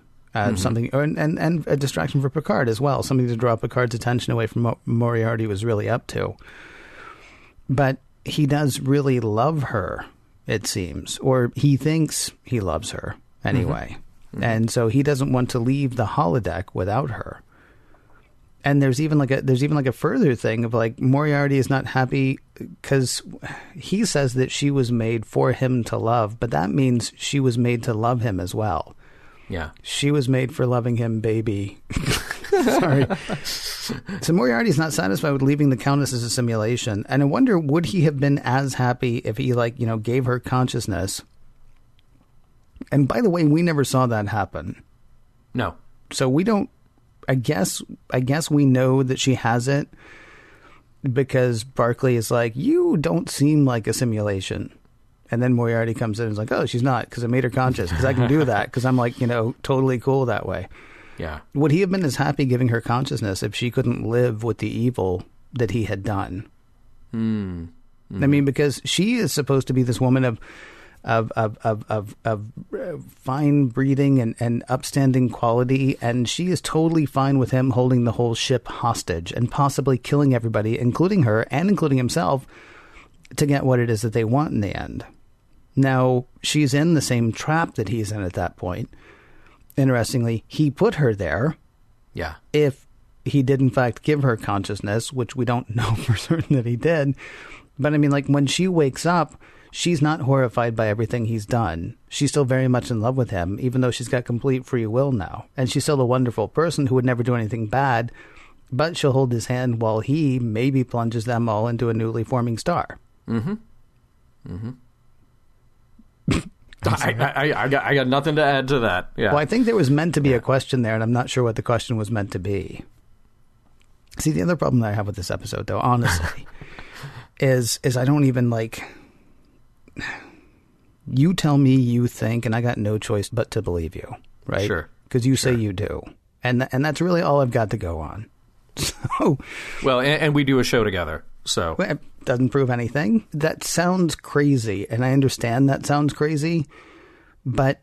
Speaker 1: Something, and a distraction for Picard as well. Something to draw Picard's attention away from what Moriarty was really up to. But he does really love her, it seems, or he thinks he loves her anyway. And so he doesn't want to leave the holodeck without her. And there's even like a further thing of like Moriarty is not happy because he says that she was made for him to love, but that means she was made to love him as well.
Speaker 3: Yeah.
Speaker 1: She was made for loving him, baby. Sorry. So Moriarty's not satisfied with leaving the Countess as a simulation. And I wonder, would he have been as happy if he gave her consciousness? And by the way, we never saw that happen.
Speaker 3: No.
Speaker 1: So we don't, I guess we know that she has it because Barclay is like, you don't seem like a simulation. And then Moriarty comes in and is like, oh, she's not, because I made her conscious, because I can do that, because I'm like, totally cool that way.
Speaker 3: Yeah.
Speaker 1: Would he have been as happy giving her consciousness if she couldn't live with the evil that he had done? I mean, because she is supposed to be this woman of fine breeding and upstanding quality, and she is totally fine with him holding the whole ship hostage and possibly killing everybody, including her and including himself, to get what it is that they want in the end. Now, she's in the same trap that he's in at that point. Interestingly, he put her there.
Speaker 3: Yeah.
Speaker 1: If he did, in fact, give her consciousness, which we don't know for certain that he did. But I mean, like, when she wakes up, she's not horrified by everything he's done. She's still very much in love with him, even though she's got complete free will now. And she's still a wonderful person who would never do anything bad, but she'll hold his hand while he maybe plunges them all into a newly forming star.
Speaker 3: I got nothing to add to that. Yeah.
Speaker 1: Well, I think there was meant to be a question there, and I'm not sure what the question was meant to be. See, the other problem that I have with this episode, though, honestly, is I don't even, like... You tell me you think, and I got no choice but to believe you, right?
Speaker 3: Sure.
Speaker 1: Because you say you do. And that's really all I've got to go on. So...
Speaker 3: Well, and we do a show together, so...
Speaker 1: Well, it doesn't prove anything. That sounds crazy, and I understand that sounds crazy, but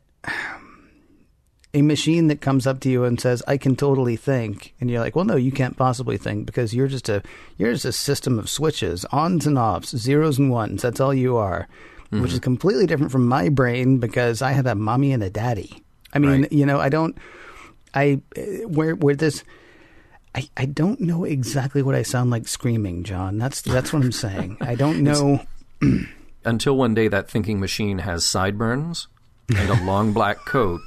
Speaker 1: a machine that comes up to you and says, I can totally think, and you're like, well, no, you can't possibly think, because you're just a system of switches, ons and offs, zeros and ones. That's all you are, which is completely different from my brain, because I have a mommy and a daddy. I mean,
Speaker 3: right.
Speaker 1: You know, I don't know exactly what I sound like screaming, John. That's what I'm saying. I don't know.
Speaker 3: Until one day that thinking machine has sideburns and a long black coat,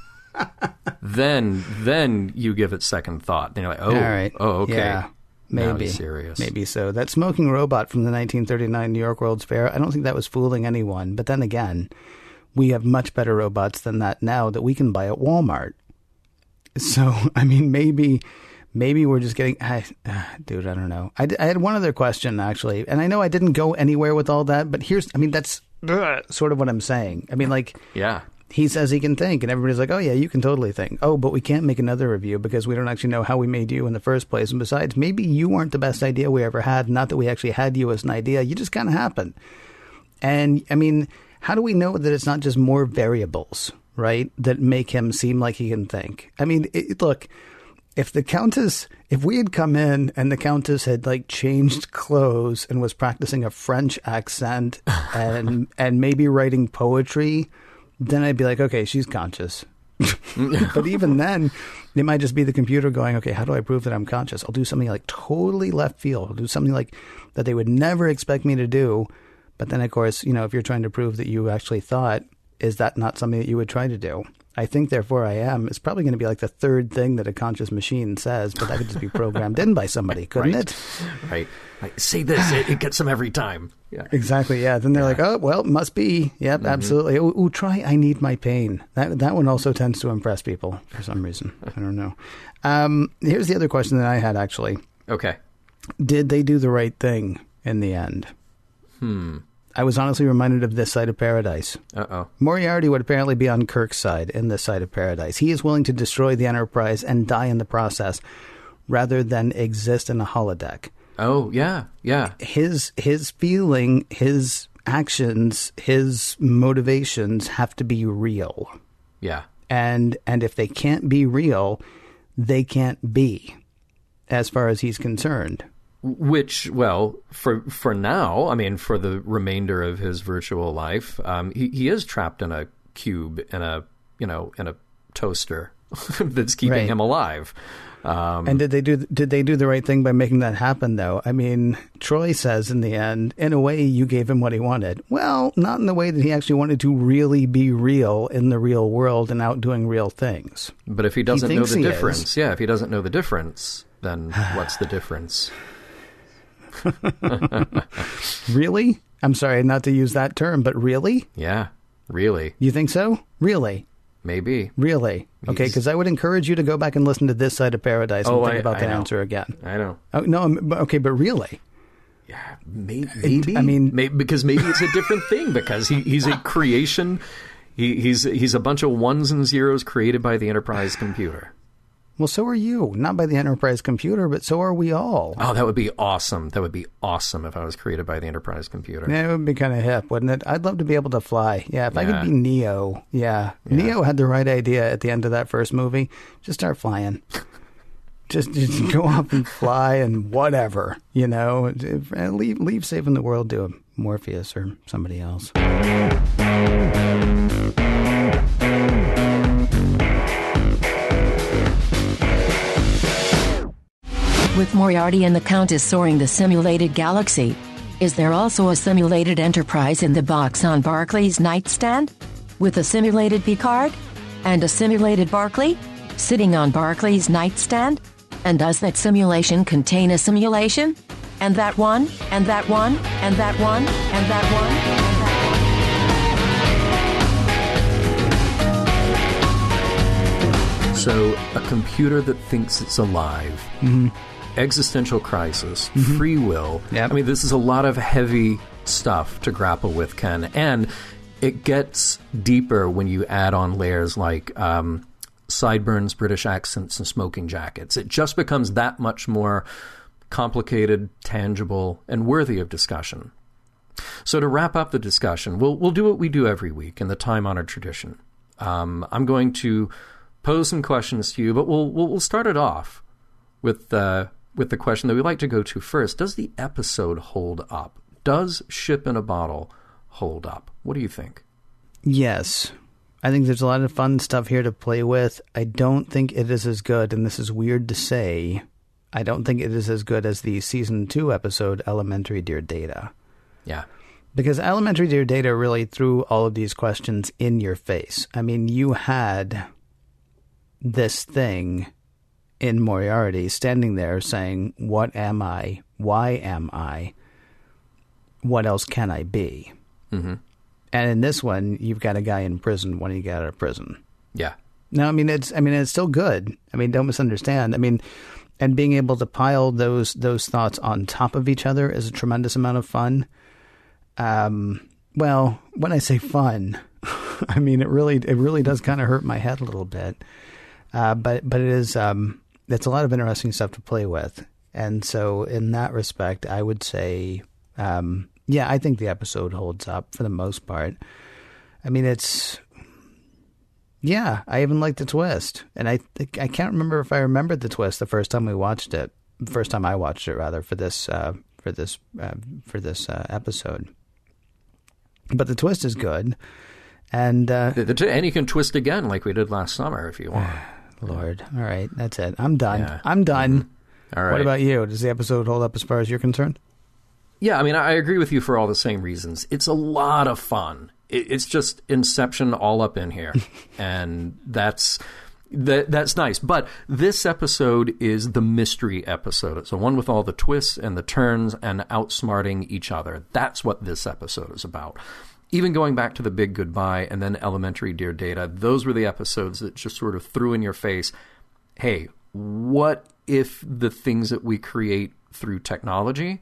Speaker 3: then you give it second thought. And you're like, oh,
Speaker 1: all right.
Speaker 3: Oh, okay.
Speaker 1: Yeah, maybe.
Speaker 3: Now he's serious.
Speaker 1: Maybe so. That smoking robot from the 1939 New York World's Fair, I don't think that was fooling anyone. But then again, we have much better robots than that now that we can buy at Walmart. So, I mean, maybe we're just getting... dude, I don't know. I had one other question, actually. And I know I didn't go anywhere with all that, but that's sort of what I'm saying. I mean, like...
Speaker 3: Yeah.
Speaker 1: He says he can think, and everybody's like, oh, yeah, you can totally think. Oh, but we can't make another review because we don't actually know how we made you in the first place. And besides, maybe you weren't the best idea we ever had. Not that we actually had you as an idea. You just kind of happened. And, I mean, how do we know that it's not just more variables, right, that make him seem like he can think? I mean, look... If we had come in and the Countess had like changed clothes and was practicing a French accent and maybe writing poetry, then I'd be like, okay, she's conscious. But even then, it might just be the computer going, okay, how do I prove that I'm conscious? I'll do something like totally left field. I'll do something like that they would never expect me to do. But then, of course, you know, if you're trying to prove that you actually thought, is that not something that you would try to do? I think, therefore, I am. It's probably going to be like the third thing that a conscious machine says, but that could just be programmed in by somebody, couldn't it?
Speaker 3: Right. Say this. It gets them every time. Yeah.
Speaker 1: Exactly, yeah. Then they're like, oh, well, it must be. Yep, absolutely. Ooh, try I Need My Pain. That one also tends to impress people for some reason. I don't know. Here's the other question that I had, actually.
Speaker 3: Okay.
Speaker 1: Did they do the right thing in the end? I was honestly reminded of This Side of Paradise.
Speaker 3: Uh-oh.
Speaker 1: Moriarty would apparently be on Kirk's side in This Side of Paradise. He is willing to destroy the Enterprise and die in the process rather than exist in a holodeck.
Speaker 3: Oh, yeah, yeah.
Speaker 1: His feeling, his actions, his motivations have to be real.
Speaker 3: Yeah.
Speaker 1: And if they can't be real, they can't be, as far as he's concerned.
Speaker 3: Which, well, for now, I mean, for the remainder of his virtual life, he is trapped in a cube in a toaster that's keeping him alive.
Speaker 1: And did they do the right thing by making that happen, though? I mean, Troy says in the end, in a way, you gave him what he wanted. Well, not in the way that he actually wanted to really be real in the real world and out doing real things.
Speaker 3: But if he doesn't know the difference, if he doesn't know the difference, then what's the difference?
Speaker 1: Really? I'm sorry not to use that term, but really?
Speaker 3: Yeah, really.
Speaker 1: You think so? Really?
Speaker 3: Maybe.
Speaker 1: Really? Okay, because I would encourage you to go back and listen to This Side of Paradise and think about that answer again.
Speaker 3: I know.
Speaker 1: Oh, no, okay, but really?
Speaker 3: Yeah, maybe.
Speaker 1: I mean...
Speaker 3: because maybe it's a different thing, because he's a creation. He's a bunch of ones and zeros created by the Enterprise computer.
Speaker 1: Well, so are you. Not by the Enterprise computer, but so are we all.
Speaker 3: Oh, that would be awesome. That would be awesome if I was created by the Enterprise computer.
Speaker 1: Yeah, it would be kind of hip, wouldn't it? I'd love to be able to fly. Yeah, if I could be Neo. Yeah. Neo had the right idea at the end of that first movie. Just start flying. Just go up and fly and whatever, you know. Leave saving the world to Morpheus or somebody else.
Speaker 2: With Moriarty and the Countess soaring the simulated galaxy, is there also a simulated Enterprise in the box on Barclay's nightstand? With a simulated Picard? And a simulated Barclay? Sitting on Barclay's nightstand? And does that simulation contain a simulation? And that one? And that one? And that one? And that one? And that one?
Speaker 3: So, a computer that thinks it's alive.
Speaker 1: Mm-hmm.
Speaker 3: Existential crisis, free will.
Speaker 1: Yep.
Speaker 3: I mean, this is a lot of heavy stuff to grapple with, Ken. And it gets deeper when you add on layers like sideburns, British accents, and smoking jackets. It just becomes that much more complicated, tangible, and worthy of discussion. So to wrap up the discussion, we'll do what we do every week in the time-honored tradition. I'm going to pose some questions to you, but we'll start it off with the question that we like to go to first. Does the episode hold up? Does Ship in a Bottle hold up? What do you think?
Speaker 1: Yes. I think there's a lot of fun stuff here to play with. I don't think it is as good, and this is weird to say, I don't think it is as good as the Season 2 episode, Elementary Dear Data.
Speaker 3: Yeah.
Speaker 1: Because Elementary Dear Data really threw all of these questions in your face. I mean, you had this thing in Moriarty standing there saying, what am I? Why am I? What else can I be?
Speaker 3: Mm-hmm.
Speaker 1: And in this one, you've got a guy in prison when he got out of prison.
Speaker 3: Yeah.
Speaker 1: No, it's still good. I mean, don't misunderstand. I mean, and being able to pile those thoughts on top of each other is a tremendous amount of fun. Well, when I say fun, I mean, it really does kind of hurt my head a little bit. But it is, it's a lot of interesting stuff to play with. And so in that respect, I would say, yeah, I think the episode holds up for the most part. I mean, I even like the twist. And I can't remember if I remembered the twist the first time I watched it rather, for this episode. But the twist is good. And
Speaker 3: and you can twist again like we did last summer if you want.
Speaker 1: Lord. All right. That's it. I'm done.
Speaker 3: Yeah.
Speaker 1: I'm done.
Speaker 3: Mm-hmm. All right.
Speaker 1: What about you? Does the episode hold up as far as you're concerned?
Speaker 3: Yeah, I mean, I agree with you for all the same reasons. It's a lot of fun. It's just Inception all up in here. And that's nice. But this episode is the mystery episode. It's the one with all the twists and the turns and outsmarting each other. That's what this episode is about. Even going back to The Big Goodbye and then Elementary Dear Data, those were the episodes that just sort of threw in your face, hey, what if the things that we create through technology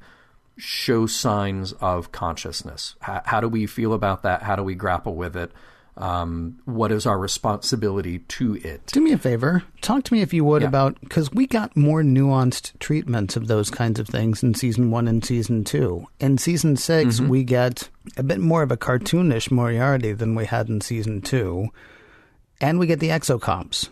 Speaker 3: show signs of consciousness? How do we feel about that? How do we grapple with it? What is our responsibility to it?
Speaker 1: Do me a favor. Talk to me, if you would, about, because we got more nuanced treatments of those kinds of things in Season 1 and Season 2. In Season 6, we get a bit more of a cartoonish Moriarty than we had in Season 2. And we get the exocops.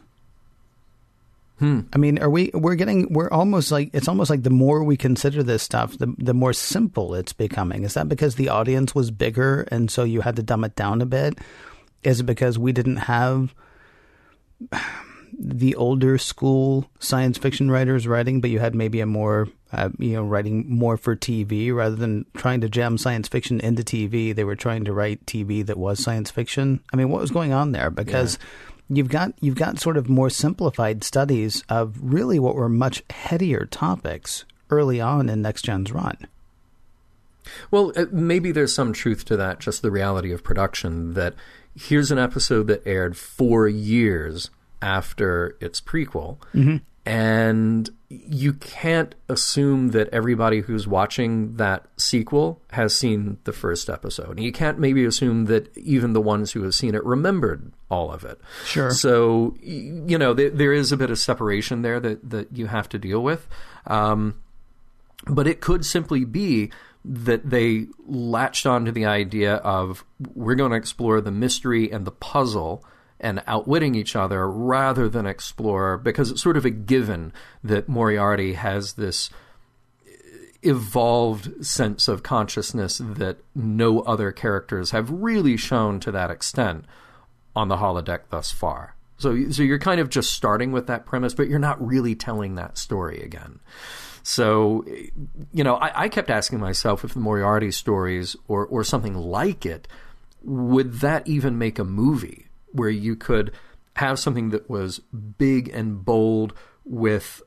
Speaker 1: I mean, we're almost like, it's almost like the more we consider this stuff, the more simple it's becoming. Is that because the audience was bigger and so you had to dumb it down a bit? Is it because we didn't have the older school science fiction writers writing, but you had maybe a more, writing more for TV rather than trying to jam science fiction into TV? They were trying to write TV that was science fiction. I mean, what was going on there? Because you've got sort of more simplified studies of really what were much headier topics early on in Next Gen's run.
Speaker 3: Well, maybe there's some truth to that, just the reality of production, that here's an episode that aired 4 years after its prequel, And you can't assume that everybody who's watching that sequel has seen the first episode. And you can't maybe assume that even the ones who have seen it remembered all of it.
Speaker 1: Sure.
Speaker 3: So, you know, there is a bit of separation there that you have to deal with. But it could simply be that they latched onto the idea of, we're going to explore the mystery and the puzzle and outwitting each other rather than explore, because it's sort of a given that Moriarty has this evolved sense of consciousness that no other characters have really shown to that extent on the holodeck thus far. So you're kind of just starting with that premise, but you're not really telling that story again. So, you know, I kept asking myself if the Moriarty stories or something like it, would that even make a movie where you could have something that was big and bold with,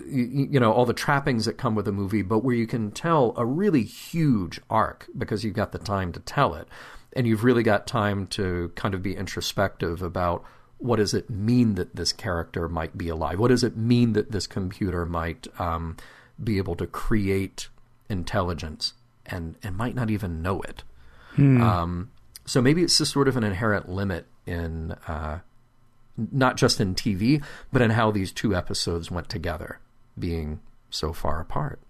Speaker 3: you know, all the trappings that come with a movie, but where you can tell a really huge arc because you've got the time to tell it. And you've really got time to kind of be introspective about, what does it mean that this character might be alive? What does it mean that this computer might be able to create intelligence and might not even know it? So maybe it's just sort of an inherent limit in not just in TV, but in how these two episodes went together, being so far apart.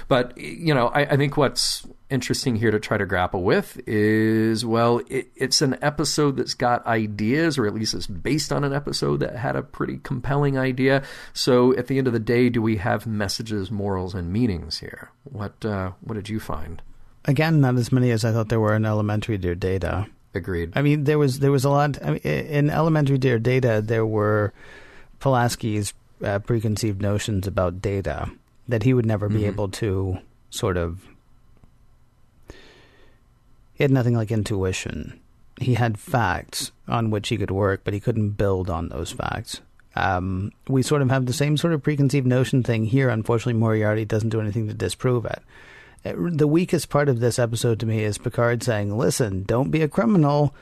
Speaker 3: But, you know, I think what's interesting here to try to grapple with is, well, it's an episode that's got ideas, or at least it's based on an episode that had a pretty compelling idea. So at the end of the day, do we have messages, morals, and meanings here? What did you find? Again,
Speaker 1: not as many as I thought there were in Elementary Dear Data.
Speaker 3: Agreed.
Speaker 1: I mean, there was a lot. I mean, in Elementary Dear Data, there were Pulaski's preconceived notions about data that he would never be able to sort of. He had nothing like intuition. He had facts on which he could work, but he couldn't build on those facts. We sort of have the same sort of preconceived notion thing here. Unfortunately, Moriarty doesn't do anything to disprove it. The weakest part of this episode to me is Picard saying, listen, don't be a criminal,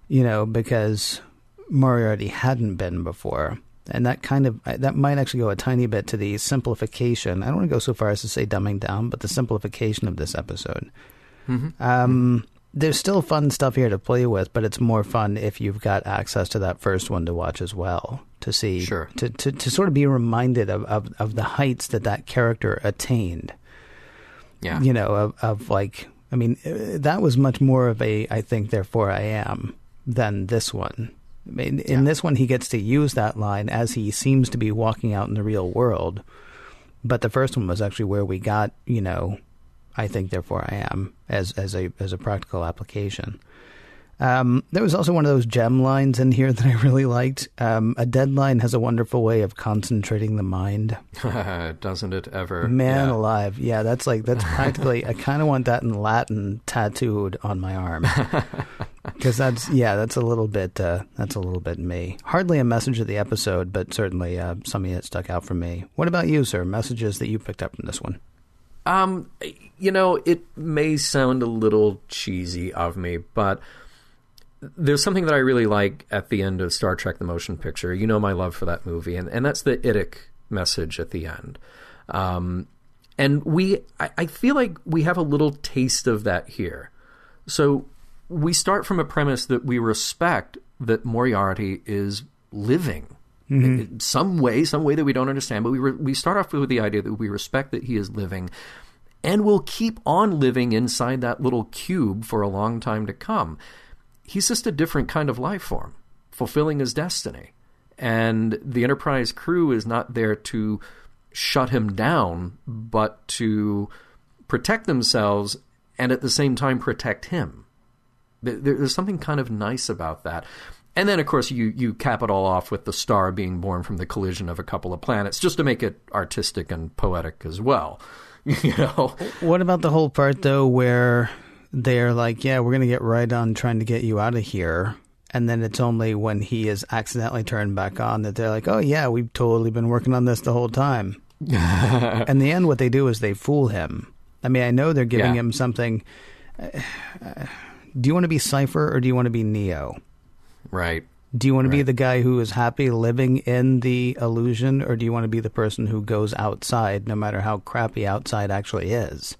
Speaker 1: you know, because Moriarty hadn't been before. And that might actually go a tiny bit to the simplification. I don't want to go so far as to say dumbing down, but the simplification of this episode. There's still fun stuff here to play with, but it's more fun if you've got access to that first one to watch as well, to see,
Speaker 3: sure,
Speaker 1: to sort of be reminded of the heights that character attained.
Speaker 3: Yeah.
Speaker 1: You know, of like, I mean, that was much more of a, I think, therefore I am, than this one. I mean, in this one, he gets to use that line as he seems to be walking out in the real world. But the first one was actually where we got, you know, I think, therefore I am, as a practical application. There was also one of those gem lines in here that I really liked. A deadline has a wonderful way of concentrating the mind.
Speaker 3: Doesn't it ever?
Speaker 1: Man alive. Yeah, that's practically, I kind of want that in Latin tattooed on my arm. Because that's a little bit me. Hardly a message of the episode, but certainly something that stuck out for me. What about you, sir? Messages that you picked up from this one?
Speaker 3: You know, it may sound a little cheesy of me, but there's something that I really like at the end of Star Trek The Motion Picture. You know my love for that movie, and that's the Idic message at the end. And I feel like we have a little taste of that here. So we start from a premise that we respect that Moriarty is living. In some way that we don't understand, but we start off with the idea that we respect that he is living and will keep on living inside that little cube for a long time to come. He's just a different kind of life form, fulfilling his destiny. And the Enterprise crew is not there to shut him down, but to protect themselves and at the same time protect him. There's something kind of nice about that. And then, of course, you cap it all off with the star being born from the collision of a couple of planets, just to make it artistic and poetic as well. You know.
Speaker 1: What about the whole part, though, where they're like, yeah, we're going to get right on trying to get you out of here. And then it's only when he is accidentally turned back on that they're like, oh, yeah, we've totally been working on this the whole time. In the end, what they do is they fool him. I mean, I know they're giving him something. Do you want to be Cypher or do you want to be Neo?
Speaker 3: Right.
Speaker 1: Do you want to be the guy who is happy living in the illusion, or do you want to be the person who goes outside, no matter how crappy outside actually is?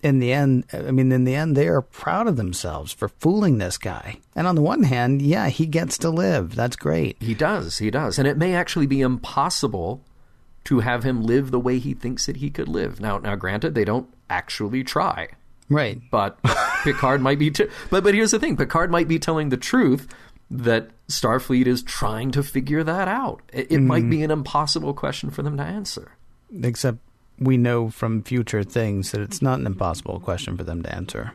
Speaker 1: In the end, they are proud of themselves for fooling this guy. And on the one hand, yeah, he gets to live. That's great.
Speaker 3: He does. And it may actually be impossible to have him live the way he thinks that he could live. Now, granted, they don't actually try.
Speaker 1: Right.
Speaker 3: But Picard might be... But here's the thing. Picard might be telling the truth that Starfleet is trying to figure that out. It might be an impossible question for them to answer.
Speaker 1: Except we know from future things that it's not an impossible question for them to answer.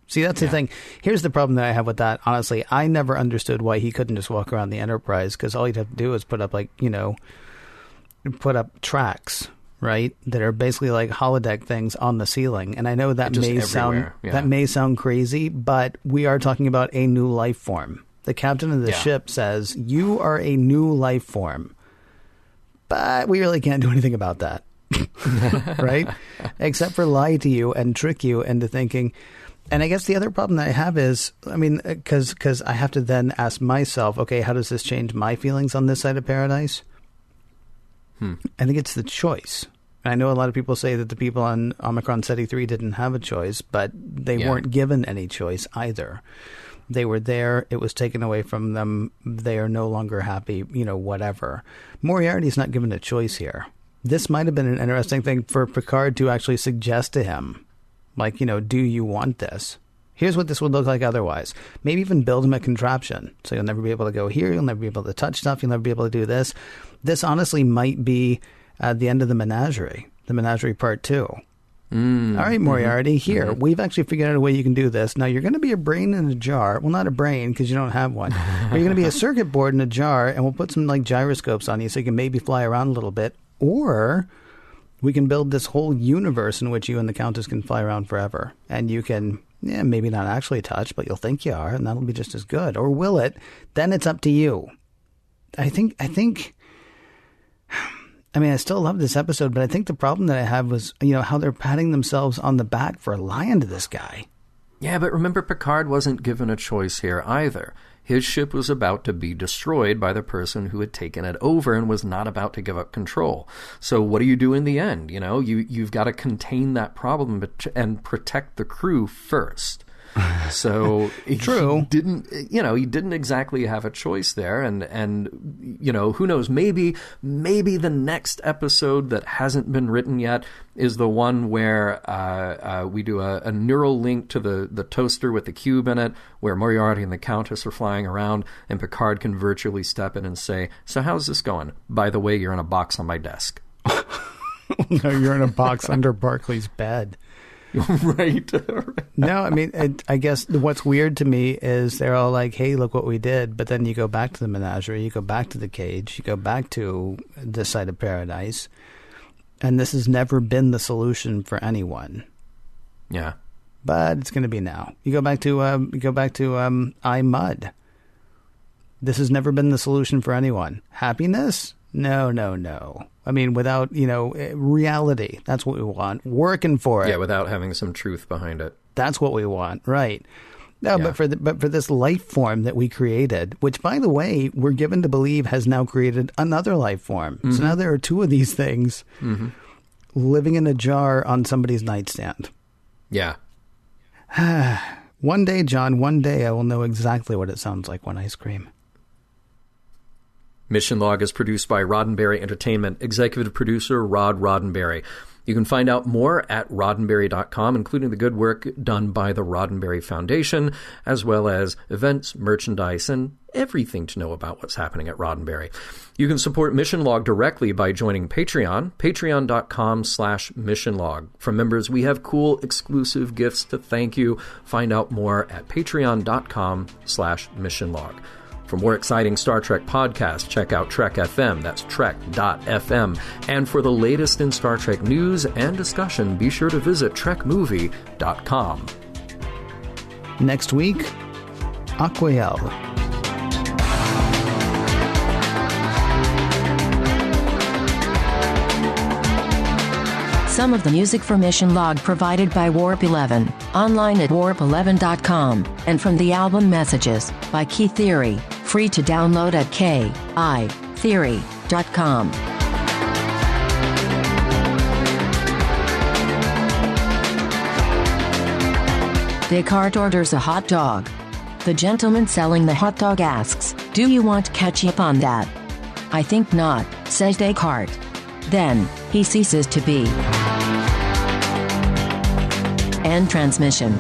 Speaker 1: See, that's the thing. Here's the problem that I have with that. Honestly, I never understood why he couldn't just walk around the Enterprise, because all he'd have to do is put up, put up tracks, right, that are basically like holodeck things on the ceiling. And I know that may sound crazy, but we are talking about a new life form. The captain of the ship says, you are a new life form. But we really can't do anything about that. Right? Except for lie to you and trick you into thinking. And I guess the other problem that I have is, because I have to then ask myself, okay, how does this change my feelings on this side of paradise? I think it's the choice. I know a lot of people say that the people on Omicron Ceti 3 didn't have a choice, but they weren't given any choice either. They were there. It was taken away from them. They are no longer happy, whatever. Moriarty's not given a choice here. This might have been an interesting thing for Picard to actually suggest to him. Like, do you want this? Here's what this would look like otherwise. Maybe even build him a contraption. So you'll never be able to go here. You'll never be able to touch stuff. You'll never be able to do this. This honestly might be the end of the Menagerie Part 2. All right, Moriarty, here. We've actually figured out a way you can do this. Now, you're going to be a brain in a jar. Well, not a brain, because you don't have one. But you're going to be a circuit board in a jar, and we'll put some gyroscopes on you so you can maybe fly around a little bit. Or we can build this whole universe in which you and the Countess can fly around forever. And you can, maybe not actually touch, but you'll think you are, and that'll be just as good. Or will it? Then it's up to you. I still love this episode, but I think the problem that I have was, how they're patting themselves on the back for lying to this guy.
Speaker 3: Yeah, but remember, Picard wasn't given a choice here either. His ship was about to be destroyed by the person who had taken it over and was not about to give up control. So what do you do in the end? You've got to contain that problem and protect the crew first. So
Speaker 1: True.
Speaker 3: He didn't exactly have a choice there. And who knows, maybe the next episode that hasn't been written yet is the one where we do a neural link to the toaster with the cube in it, where Moriarty and the Countess are flying around, and Picard can virtually step in and say, so how's this going? By the way, you're in a box on my desk.
Speaker 1: No, you're in a box under Barclay's bed.
Speaker 3: Right.
Speaker 1: No, I guess what's weird to me is they're all like, hey, look what we did. But then you go back to the menagerie, you go back to the cage, you go back to this side of paradise. And this has never been the solution for anyone.
Speaker 3: Yeah.
Speaker 1: But it's going to be now. You go back to I Mud. This has never been the solution for anyone. Happiness? No. Without, reality. That's what we want. Working for it.
Speaker 3: Yeah, without having some truth behind it.
Speaker 1: That's what we want, right? No, yeah. but for this life form that we created, which, by the way, we're given to believe has now created another life form. Mm-hmm. So now there are two of these things living in a jar on somebody's nightstand.
Speaker 3: Yeah.
Speaker 1: One day, John, one day I will know exactly what it sounds like when I scream.
Speaker 3: Mission Log is produced by Roddenberry Entertainment. Executive producer, Rod Roddenberry. You can find out more at roddenberry.com, including the good work done by the Roddenberry Foundation, as well as events, merchandise, and everything to know about what's happening at Roddenberry. You can support Mission Log directly by joining Patreon, patreon.com/missionlog. From members, we have cool exclusive gifts to thank you. Find out more at patreon.com/missionlog. For more exciting Star Trek podcasts, check out Trek FM. That's trek.fm. And for the latest in Star Trek news and discussion, be sure to visit trekmovie.com.
Speaker 1: Next week, Aquiel.
Speaker 2: Some of the music for Mission Log provided by Warp 11, online at warp11.com, and from the album Messages by Key Theory, Free to download at kitheory.com. Descartes orders a hot dog. The gentleman selling the hot dog asks, "Do you want ketchup on that?" "I think not," says Descartes. Then, he ceases to be. End transmission.